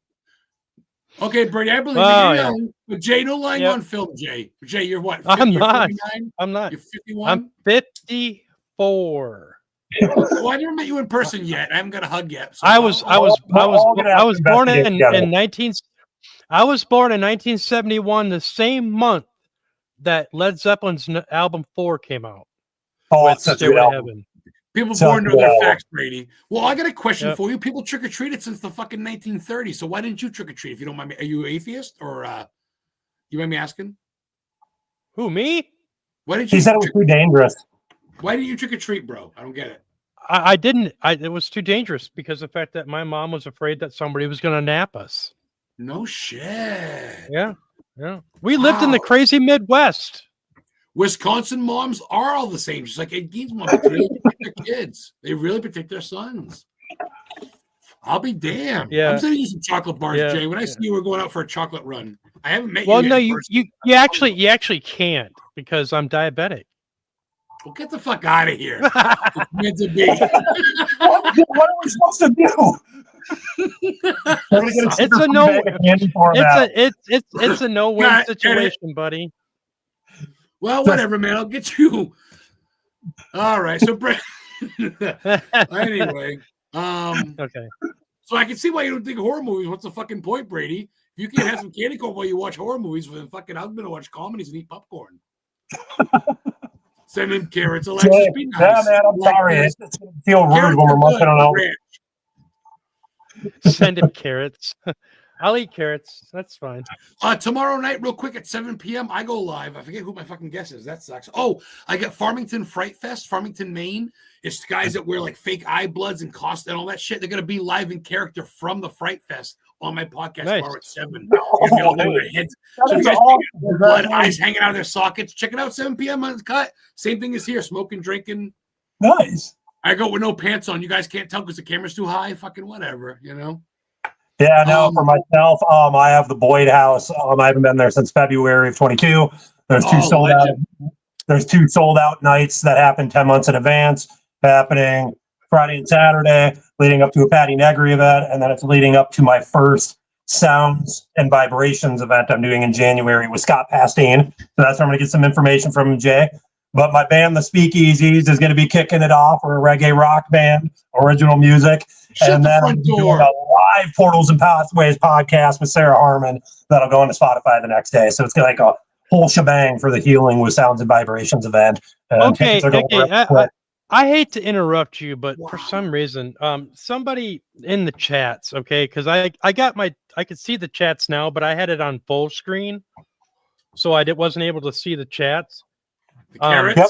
Okay, Brady, I believe you're young. But Jay, no lying on film, Jay. Jay, you're what? 50, I'm not. 59? I'm not. You're 51? I'm 54. Well, I never met you in person yet. I haven't got a hug yet. So I was born in 1971, the same month that Led Zeppelin's album 4 came out. Oh, it's such a good album. People born know their facts, Brady. Well, I got a question for you. People trick-or-treated since the fucking 1930s. So why didn't you trick-or-treat, if you don't mind me? Are you an atheist or you mind me asking? Who, me? Why didn't you? He said it was too dangerous. Why didn't you trick-or-treat, bro? I don't get it. I didn't. It was too dangerous because of the fact that my mom was afraid that somebody was going to nap us. No shit. Yeah. We lived in the crazy Midwest. Wisconsin moms are all the same. Just like Dean's mom, they really protect their kids. They really protect their sons. I'll be damned. Yeah. I'm sending you some chocolate bars, Jay. When I see you, we're going out for a chocolate run. I haven't met you. Well, no, you actually can't because I'm diabetic. Well, get the fuck out of here. It's meant to be. What are we supposed to do? It's a no-win situation, buddy. Well, whatever, man. I'll get you. All right. So, anyway. Okay. So I can see why you don't think horror movies. What's the fucking point, Brady? If you can't have some candy corn while you watch horror movies, then fucking I'm gonna watch comedies and eat popcorn. Send him carrots, Alexis. Be nice. Yeah, man, I'm sorry. It's gonna feel rude when we're munching on it. Send him carrots. I'll eat carrots. That's fine. Tomorrow night, real quick at 7 p.m., I go live. I forget who my fucking guest is. That sucks. Oh, I get Farmington Fright Fest, Farmington, Maine. It's guys that wear like fake eye bloods and cost and all that shit. They're gonna be live in character from the Fright Fest on my podcast tomorrow at 7. So you guys awesome. Blood eyes hanging out of their sockets. Check it out, 7 p.m. on the cut. Same thing as here, smoking, drinking. Nice. I go with no pants on. You guys can't tell because the camera's too high. Fucking whatever, you know. Yeah, no, for myself, I have the Boyd House. I haven't been there since February of 22. There's two sold out. There's 2 sold out nights that happen 10 months in advance, happening Friday and Saturday, leading up to a Patty Negri event, and then it's leading up to my first Sounds and Vibrations event I'm doing in January with Scott Pastine. So that's where I'm going to get some information from Jay. But my band, the Speakeasies, is going to be kicking it off. We're a reggae rock band, original music. And then I'm doing a live Portals and Pathways podcast with Sarah Harmon that'll go into Spotify the next day. So it's like a whole shebang for the Healing with Sounds and Vibrations event. Okay. I hate to interrupt you, but for some reason, somebody in the chats, okay, because I could see the chats now, but I had it on full screen, so I wasn't able to see the chats. The carrots? Yep.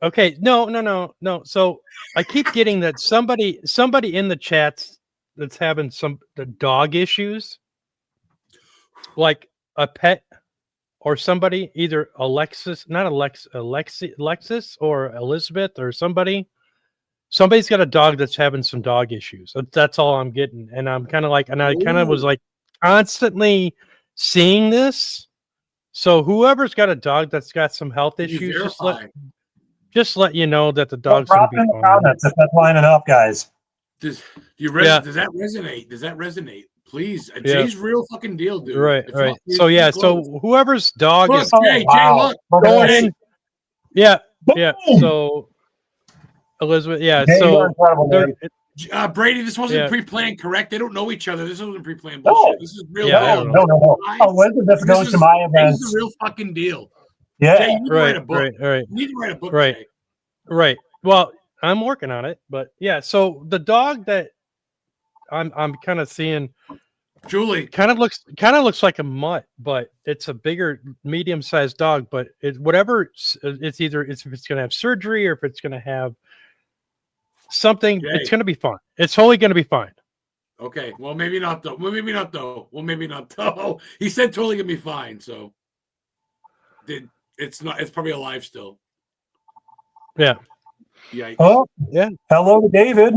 Okay, no. So I keep getting that somebody in the chats that's having the dog issues, like a pet or somebody, either Alexis or Elizabeth or somebody's got a dog that's having some dog issues. That's all I'm getting, and I'm kind of like, and I kind of was like constantly seeing this. So whoever's got a dog that's got some health issues, just let you know that the dog's going to be fine. Comments if that's lining up, guys. Does that resonate? Does that resonate? Please, Jay's real fucking deal, dude. Right. So yeah, so whoever's dog is Jay, look, going in. Yeah. So Elizabeth, yeah. So Brady, this wasn't pre-planned, correct? They don't know each other. This wasn't pre-planned bullshit. This is real. No. Elizabeth goes to my events. This is a real fucking deal. Yeah. Jay, you need to write a book. Right. You need to write a book. Right. Well, I'm working on it, but yeah. So the dog that I'm kind of seeing, Julie, kind of looks like a mutt, but it's a bigger, medium-sized dog. But it's either if it's going to have surgery or if it's going to have something. Jay. It's going to be fine. It's totally going to be fine. Okay. Well, maybe not though. He said totally going to be fine. So it's not. It's probably alive still. Yeah. Yikes. Oh, yeah. Hello, David.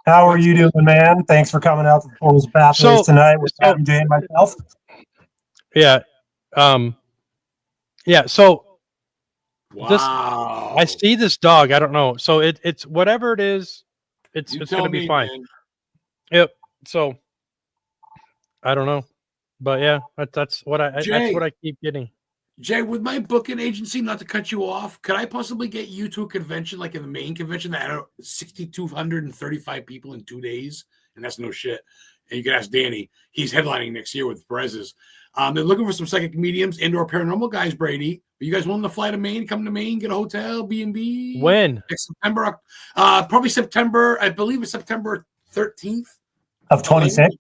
How are you doing, man? Thanks for coming out to the Portals Pathways tonight with Jay and myself. Yeah. Yeah. So wow. I see this dog. I don't know. So it's whatever it is, it's going to be fine. Man. Yep. So I don't know, but yeah, that's what I keep getting. Jay, with my booking agency, not to cut you off, could I possibly get you to a convention like in the main convention that had 6,235 people in 2 days? And that's no shit. And you can ask Danny. He's headlining next year with Perez's. They're looking for some psychic mediums, indoor paranormal guys, Brady. Are you guys willing to fly to Maine, come to Maine, get a hotel, B&B? When? Next September. Probably September. I believe it's September 13th. Of 26?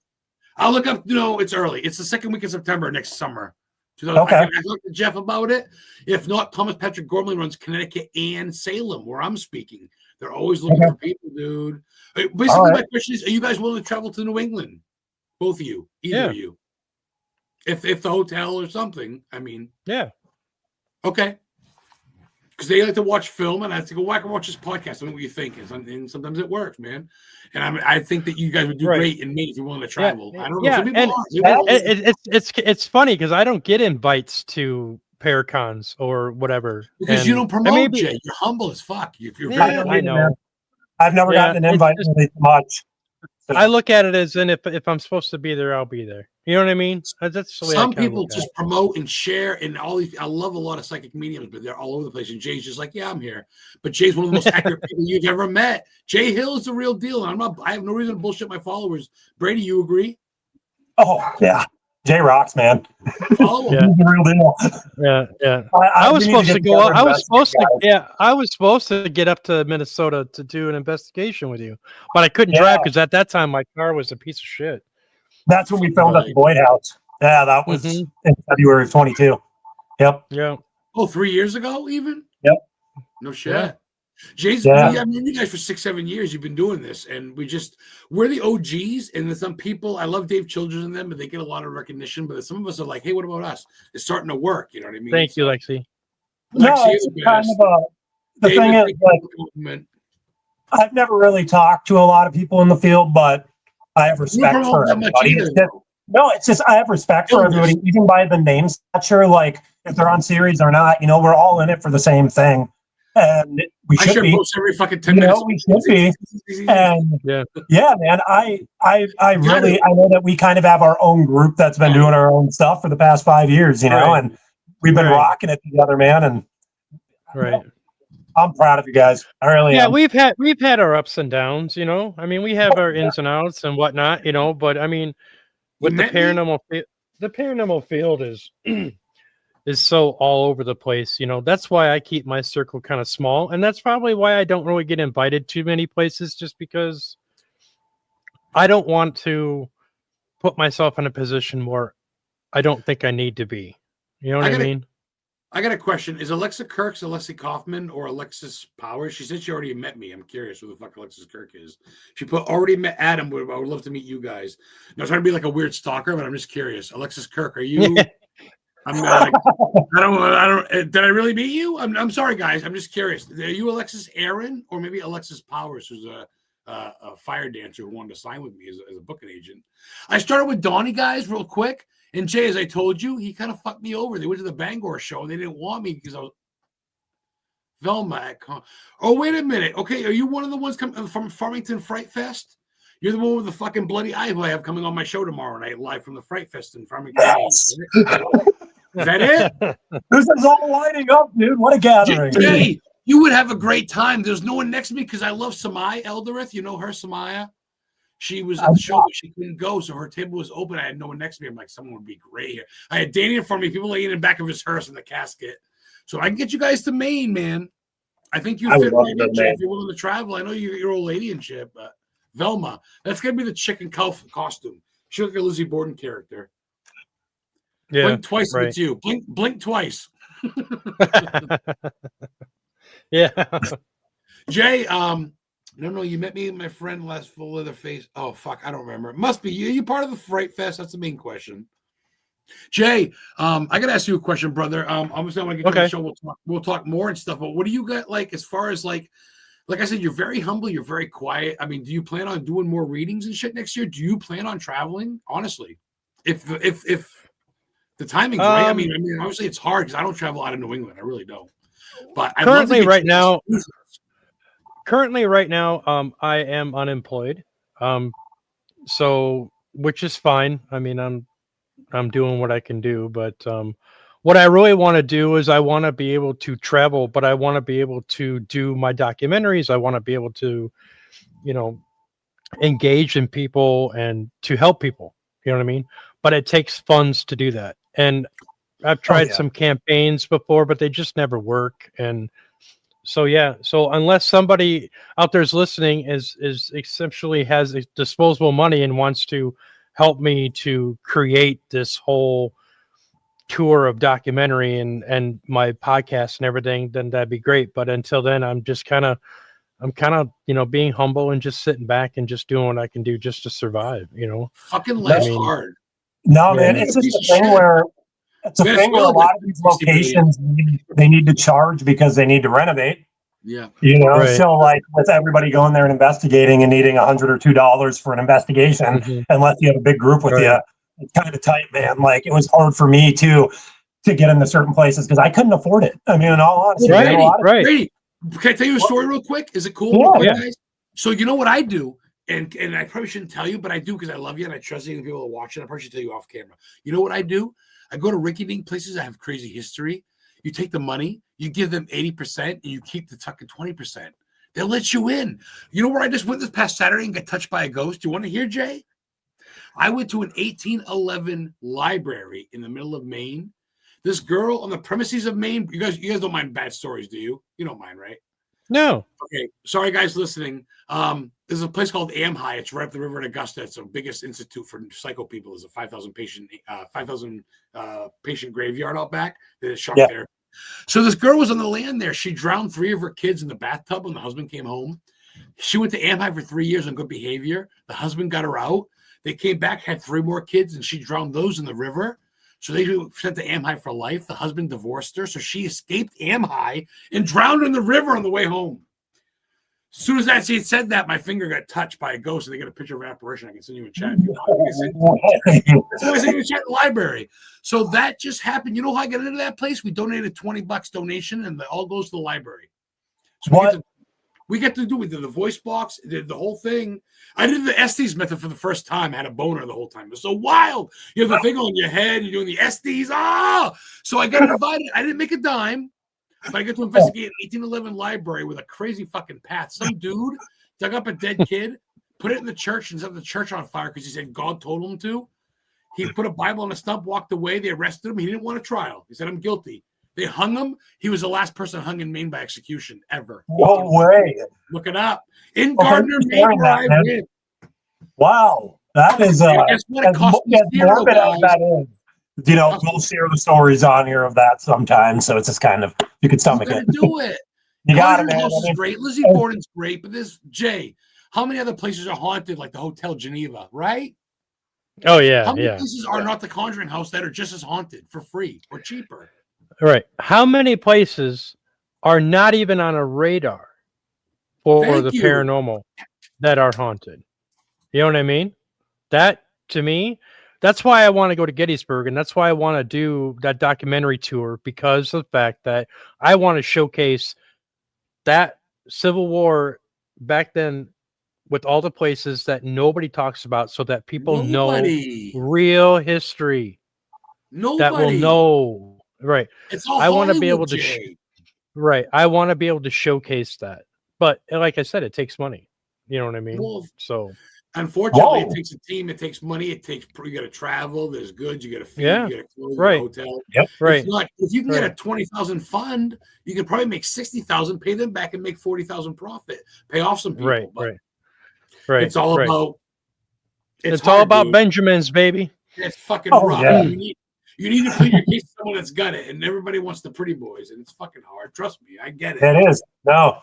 I'll look up. No, it's early. It's the second week of September next summer. Okay. I talked to Jeff about it. If not, Thomas Patrick Goble runs Connecticut and Salem, where I'm speaking. They're always looking for people, dude. Basically, my question is: are you guys willing to travel to New England? Both of you, either of you. If the hotel or something, I mean, yeah, okay. Because they like to watch film, and I have to go back and watch this podcast. I know what you think, and sometimes it works, man. And I think that you guys would do great in Maine if you're willing to travel. I don't know. Some people it's funny because I don't get invites to Paracons or whatever because you don't promote. Jay, you're humble as fuck. I know. I've never gotten an invite really much. So, I look at it as in if I'm supposed to be there, I'll be there. You know what I mean? That's the way Some I kinda people look at just it. promote and share, and all these. I love a lot of psychic mediums, but they're all over the place. And Jay's just like, yeah, I'm here. But Jay's one of the most accurate people you've ever met. Jay Hill is the real deal. I have no reason to bullshit my followers. Brady, you agree? oh yeah, Jay rocks, man. Follow him. Yeah. He's the real deal. Yeah. I I was we need supposed to get go together out. and investigate, guys. I was supposed to get up to Minnesota to do an investigation with you, but I couldn't Yeah. drive because at that time my car was a piece of shit. That's when we filmed at the Boyd House. Yeah, that was Mhm. in February of 22. Yep. Yeah. Oh, 3 years ago, even? Yep. No shit. Yeah. Jay's, Yeah. I've known you guys for 6-7 years. You've been doing this, and we're the OGs. And there's some people, I love Dave Childers and them, but they get a lot of recognition. But some of us are like, hey, what about us? It's starting to work. You know what I mean? Thank you, Lexi. No, Lexi it's is the kind best. of the David, thing is, thank you like, for the compliment. I've never really talked to a lot of people in the field, but I have You don't respect promote for that much everybody. either, It's just, though. no, it's just I have respect for Illness. everybody, even by the name stature. Like if they're on series or not, we're all in it for the same thing, and we I should share be. posts every fucking 10 minutes. We should be. And yeah, man, I really I know that we kind of have our own group that's been doing our own stuff for the past 5 years, Right. and we've been rocking it together, man. And Right. I'm proud of you guys. I really am. we've had our ups and downs, I mean, we have our ins and outs and whatnot, but I mean, with the paranormal field is is so all over the place, that's why I keep my circle kind of small, and that's probably why I don't really get invited to many places, just because I don't want to put myself in a position where I don't think I need to be. You know what I mean? I got a question. Is Alexa Kirk's Alexi Kaufman or Alexis Powers? She said she already met me. I'm curious who the fuck Alexis Kirk is. She put already met Adam. I would love to meet you guys. Not trying to be like a weird stalker, but I'm just curious. Alexis Kirk, are you? I'm not. I don't. Did I really meet you? I'm sorry, guys. I'm just curious. Are you Alexis Aaron or maybe Alexis Powers, who's a fire dancer who wanted to sign with me as a booking agent? I started with Donnie, guys, real quick. And Jay, as I told you, he kind of fucked me over. They went to the Bangor show and they didn't want me because I was Velma. Oh, wait a minute. Okay, are you one of the ones coming from Farmington Fright Fest? You're the one with the fucking bloody eye who I have coming on my show tomorrow night, live from the Fright Fest in Farmington. Yes. Is that it? This is all lining up, dude. What a gathering. Jay, you would have a great time. There's no one next to me because I love Samaya Elderith. You know her, Samaya? She was at the show, but she couldn't go, so her table was open. I had no one next to me. I'm like, someone would be great here. I had Danny in front of me, people laying in the back of his hearse in the casket. So I can get you guys to Maine, man. I think you fit right in, Jay, if you're willing to travel. I know you're old lady and shit, but Velma, that's gonna be the chicken costume. She looks like a Lizzie Borden character. Yeah, blink twice if it's you. Blink twice. Yeah. Jay, no, you met me and my friend last full leather face. Oh, fuck, I don't remember. It must be you. You part of the Fright Fest? That's the main question. Jay, I got to ask you a question, brother. Obviously, I want to get to the show. We'll talk more and stuff, but what do you got, like, as far as, like I said, you're very humble. You're very quiet. I mean, do you plan on doing more readings and shit next year? Do you plan on traveling? Honestly, if the timing's right. I mean, obviously, it's hard because I don't travel out of New England. I really don't. But currently, right now, I am unemployed. So which is fine. I mean, I'm doing what I can do, but what I really want to do is I want to be able to travel, but I want to be able to do my documentaries. I want to be able to, engage in people and to help people. You know what I mean? But it takes funds to do that. And I've tried some campaigns before, but they just never work. And so, so unless somebody out there's listening is essentially has disposable money and wants to help me to create this whole tour of documentary and my podcast and everything, then that'd be great. But until then, I'm kind of, being humble and just sitting back and just doing what I can do just to survive, Fucking life's hard. No, man, it's just a thing where a lot of these locations they need to charge because they need to renovate. Yeah. So like with everybody going there and investigating and needing $100 or $2 for an investigation, unless you have a big group with you, it's kind of tight, man. Like it was hard for me to get into certain places because I couldn't afford it. I mean, in all honesty, Brady, can I tell you a story real quick? Is it cool? Yeah. Guys? So you know what I do? and I probably shouldn't tell you, but I do because I love you and I trust you and people to watch it. I probably should tell you off camera. You know what I do? I go to rinky-dink places that have crazy history. You take the money, you give them 80%, and you keep the tuck at 20%. They'll let you in. You know where I just went this past Saturday and got touched by a ghost? Do you want to hear, Jay? I went to an 1811 library in the middle of Maine. This girl on the premises of Maine. You guys don't mind bad stories, do you? You don't mind, right? No. Okay. Sorry, guys, listening. There's a place called Amhi. It's right up the river in Augusta. It's the biggest institute for psycho people. There's a 5,000 patient graveyard out back. There's shock therapy. So this girl was on the land there. She drowned 3 of her kids in the bathtub when the husband came home. She went to Amhi for 3 years on good behavior. The husband got her out. They came back, had 3 more kids, and she drowned those in the river. So they sent to Amhi for life. The husband divorced her. So she escaped Amhi and drowned in the river on the way home. As soon as she had said that, my finger got touched by a ghost, and they got a picture of an apparition. I can send you in chat. That's why I sent you in chat in the library. So that just happened. You know how I got into that place? We donated $20 donation, and it all goes to the library. So we get to do we did the voice box, did the whole thing. I did the Estes method for the first time. I had a boner the whole time. It was so wild. You have the thing on your head, you're doing the Estes. So I got invited. I didn't make a dime. But I get to investigate an 1811 library with a crazy fucking path. Some dude dug up a dead kid, put it in the church, and set the church on fire because he said God told him to. He put a Bible on a stump, walked away. They arrested him. He didn't want a trial. He said, I'm guilty. They hung him. He was the last person hung in Maine by execution ever. No way. Look it up. In Gardner, Maine, where I live. Wow. That is guess what? It cost me zero, morbid as guys. that is. You know, we'll share the stories on here of that sometimes. So it's just kind of, you can stomach it. Do it. You got it, man. House is great. Lizzie Borden's great, but this Jay, how many other places are haunted like the Hotel Geneva, right? Oh yeah, how many places are not the Conjuring House that are just as haunted for free or cheaper? Right. How many places are not even on a radar for the paranormal that are haunted? You know what I mean? That to me, that's why I want to go to Gettysburg, and that's why I want to do that documentary tour, because of the fact that I want to showcase that Civil War back then with all the places that nobody talks about, so that people know real history. That will know. Right. It's all I want to be able to I want to be able to showcase that. But like I said, it takes money. You know what I mean? Well, so unfortunately, it takes a team, it takes money, you got to travel, there's goods, you got to feed, you got to clothes, right. hotel. Yep. Right. If you can get a 20,000 fund, you can probably make 60,000, pay them back and make 40,000 profit. Pay off some people. Right. It's all about it's all about Benjamins, baby. It's fucking rough. Yeah. You need to plead your case to someone that's got it, and everybody wants the pretty boys, and it's fucking hard. Trust me, I get it. It is. No,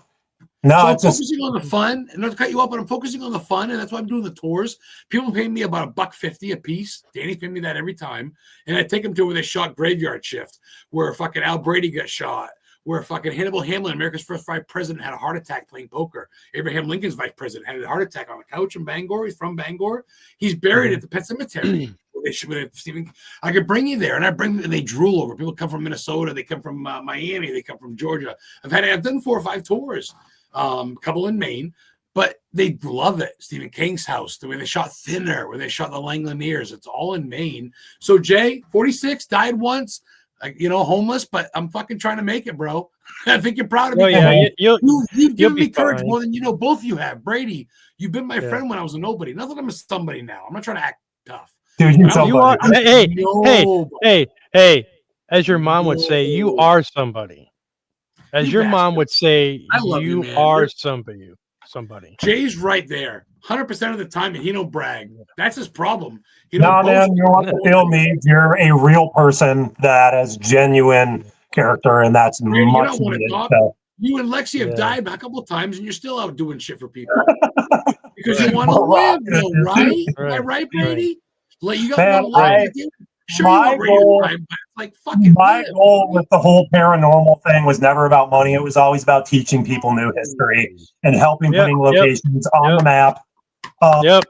so I'm focusing on the fun, and not to cut you off, but I'm focusing on the fun, and that's why I'm doing the tours. People pay me about $1.50 a piece. Danny's paying me that every time, and I take them to where they shot Graveyard Shift, where fucking Al Brady got shot, where fucking Hannibal Hamlin, America's first vice president, had a heart attack playing poker. Abraham Lincoln's vice president had a heart attack on a couch in Bangor. He's from Bangor. He's buried at the Pet Cemetery. I could bring you there, and and they drool over. People come from Minnesota, they come from Miami, they come from Georgia. I've done 4 or 5 tours, a couple in Maine, but they love it. Stephen King's house, the way they shot Thinner, where they shot the Langoliers, it's all in Maine. So Jay, 46, died once, homeless, but I'm fucking trying to make it, bro. I think you're proud of me. You've given me courage more than both of you have. Brady, you've been my friend when I was a nobody. Not that I'm a somebody now. I'm not trying to act tough. Dude, hey, as your mom would say, you are somebody. As your mom would say, you are somebody. Jay's right there 100% of the time, and he don't brag. That's his problem. Man, you want to feel me. You're a real person that has genuine character, and that's much needed. You and Lexi have died a couple of times, and you're still out doing shit for people because you want to live, right? Am I right, Brady? Like you got one life. My goal with the whole paranormal thing was never about money. It was always about teaching people new history and helping putting locations on the map. I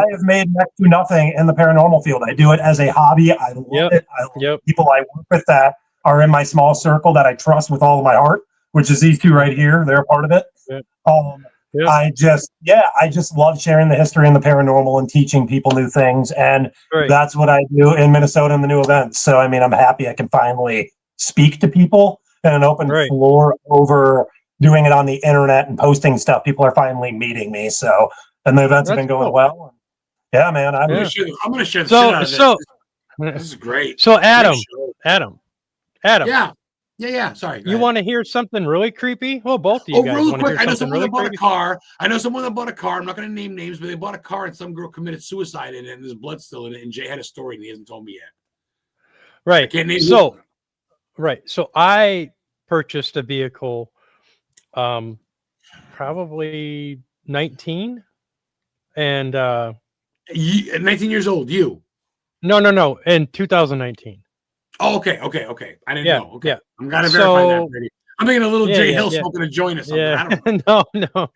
have made next to nothing in the paranormal field. I do it as a hobby. I love it. I love people I work with that are in my small circle that I trust with all of my heart, which is these two right here. They're a part of it. I just love sharing the history and the paranormal and teaching people new things. And that's what I do in Minnesota in the new events. So, I mean, I'm happy I can finally speak to people in an open floor over doing it on the internet and posting stuff. People are finally meeting me. So, and the events have been going well. Yeah, man. I'm going to share the shit out of this. This is great. So, Adam. Yeah. Sorry. You want to hear something really creepy? Well, both of you guys really want to quick. hear I know something someone really that bought creepy? a car. I know someone that bought a car. I'm not going to name names, but they bought a car and some girl committed suicide in it, and there's blood still in it. And Jay had a story, and he hasn't told me yet. Right. I can't name So I purchased a vehicle, probably 19, and 19 years old. You? No, in 2019. Oh, okay. I didn't know. Okay. Yeah. I'm going to verify that, Brady. I'm thinking a little Jay Hill smoking a joint or something. Yeah. I don't know. No.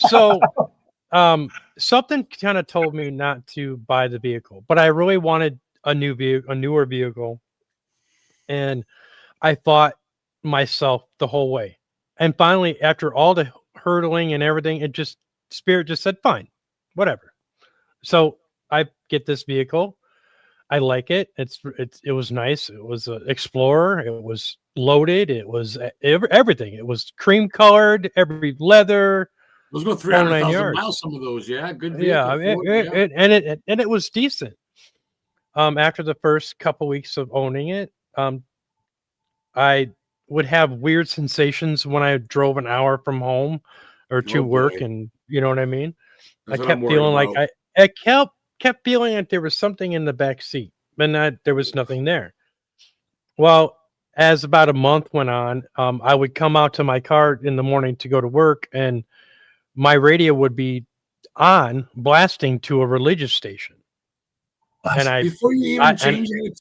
So, something kind of told me not to buy the vehicle, but I really wanted a newer vehicle, and I fought myself the whole way. And finally, after all the hurdling and everything, Spirit just said, "Fine, whatever." So I get this vehicle. I like it. It was nice. It was an Explorer. It was loaded. It was everything. It was cream colored, every leather. Those go 300,000 miles. Some of those, yeah, good vehicle. Yeah, and it was decent. After the first couple weeks of owning it, I would have weird sensations when I drove an hour from home or to work, and you know what I mean. I kept feeling like I kept feeling like there was something in the back seat, but there was nothing there. Well, as about a month went on, I would come out to my car in the morning to go to work, and my radio would be on, blasting to a religious station. And before you even changed it,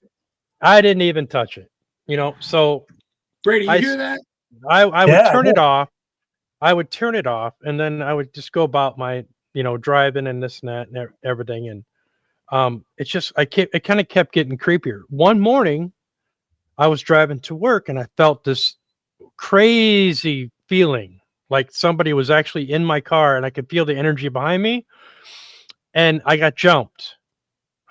I didn't even touch it. So Brady, you hear that? I would turn it off. I would turn it off, and then I would just go about my driving and this and that and everything. And it's just it kind of kept getting creepier. One morning I was driving to work, and I felt this crazy feeling like somebody was actually in my car, and I could feel the energy behind me, and I got jumped.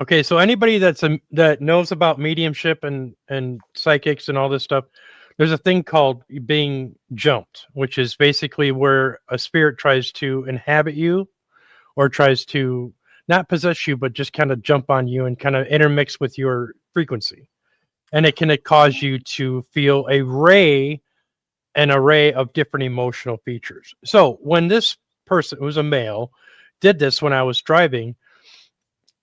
Okay, so anybody that knows about mediumship and psychics and all this stuff, there's a thing called being jumped, which is basically where a spirit tries to inhabit you, or tries to not possess you, but just kind of jump on you and kind of intermix with your frequency. And it can cause you to feel an array of different emotional features. So when this person, who was a male, did this when I was driving,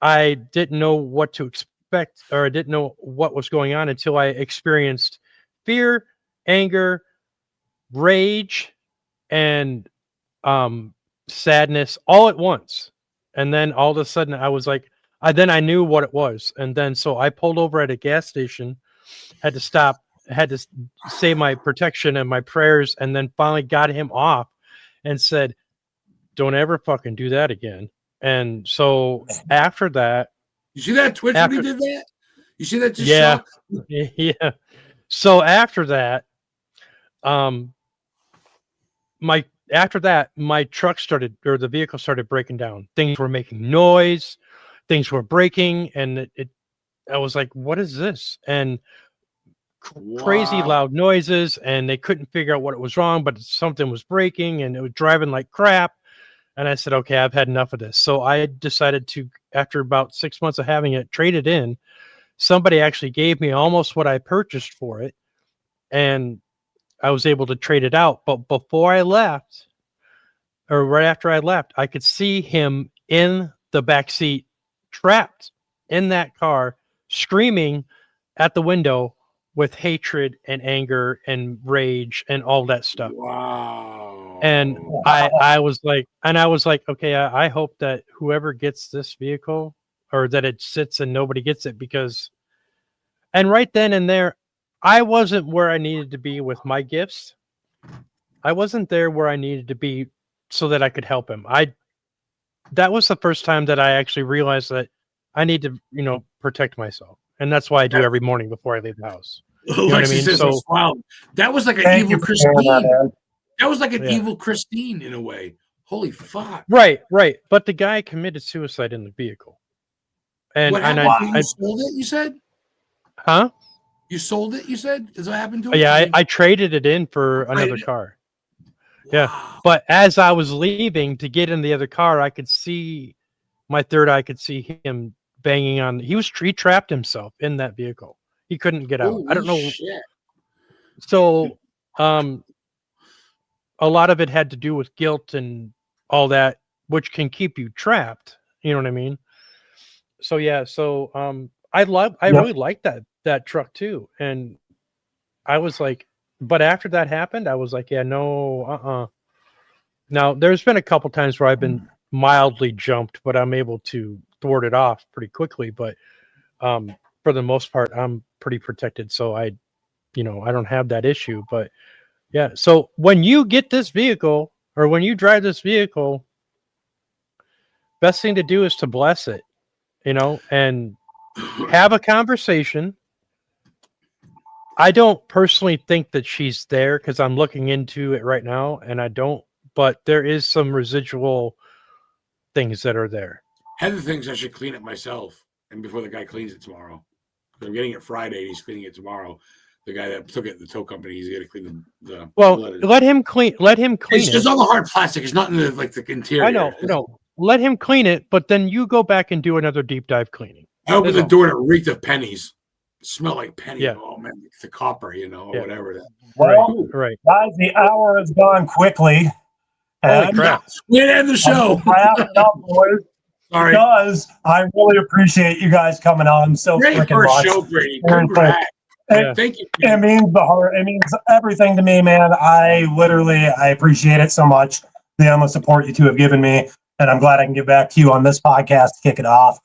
I didn't know what to expect, or I didn't know what was going on until I experienced fear, anger, rage, and sadness all at once. And then all of a sudden I was like, I knew what it was. And then so I pulled over at a gas station, had to stop, had to say my protection and my prayers, and then finally got him off and said, "Don't ever fucking do that again." And so after that, you see that Twitch when he did that? You see that? Just shocked? Yeah. So after that, my truck the vehicle started breaking down. Things were making noise, things were breaking, and I was like, "What is this?" And crazy loud noises, and they couldn't figure out what was wrong, but something was breaking, and it was driving like crap. And I said, "Okay, I've had enough of this." So I decided to, after about 6 months of having it, trade it in. Somebody actually gave me almost what I purchased for it, and I was able to trade it out. But before I left, or right after I left, I could see him in the back seat, trapped in that car, screaming at the window with hatred and anger and rage and all that stuff. Wow. And I was like, okay, I hope that whoever gets this vehicle, or that it sits and nobody gets it, because, and right then and there, I wasn't where I needed to be with my gifts. I wasn't there where I needed to be so that I could help him. That was the first time that I actually realized that I need to, protect myself. And that's why I do every morning before I leave the house. You know what I mean? So, wow. That was like an evil Christine. That was like an evil Christine in a way. Holy fuck! Right. But the guy committed suicide in the vehicle. And What happened? You sold it? You said? Huh? You sold it? You said? Does that happen to it? Yeah, I traded it in for another car. Wow. Yeah, but as I was leaving to get in the other car, I could see my third eye could see him banging on. He trapped himself in that vehicle. He couldn't get out. Holy I don't know. Shit. So, a lot of it had to do with guilt and all that, which can keep you trapped. You know what I mean? So yeah. So I really liked that truck too, and I was like, but after that happened, I was like, yeah, no, Now there's been a couple times where I've been mildly jumped, but I'm able to thwart it off pretty quickly. But for the most part, I'm pretty protected, so I don't have that issue. But yeah, so when you get this vehicle or when you drive this vehicle, best thing to do is to bless it, and have a conversation. I don't personally think that she's there because I'm looking into it right now, and I don't. But there is some residual things that are there. Heather thinks I should clean it myself, and before the guy cleans it tomorrow, I'm getting it Friday. He's cleaning it tomorrow. The guy that took it, the tow company, he's going to clean the. Well, let him clean. It's just all the hard plastic. It's not in the interior. I know. No, let him clean it, but then you go back and do another deep dive cleaning. I opened the door and it reeked of pennies. It smelled like pennies. Yeah. Oh man, the copper, or whatever. Well, right. Guys, the hour has gone quickly. Holy crap! We end the show. Wrap it up, boys. Sorry. Because I really appreciate you guys coming on so freaking much. Show, Brady. Thank you. It means the heart. It means everything to me, man. I appreciate it so much. The endless support you two have given me, and I'm glad I can give back to you on this podcast to kick it off.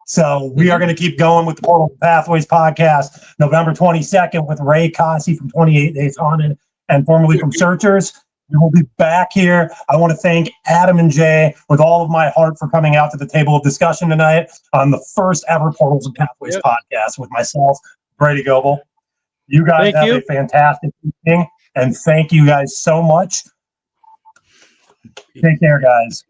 So we are going to keep going with the Portal Pathways podcast, November 22nd with Ray Cossey from 28 Days Haunted and formerly from Searchers. We will be back here. I want to thank Adam and Jay with all of my heart for coming out to the table of discussion tonight on the first ever Portals and Pathways podcast with myself, Brady Goble. You guys have a fantastic evening, and thank you guys so much. Take care, guys.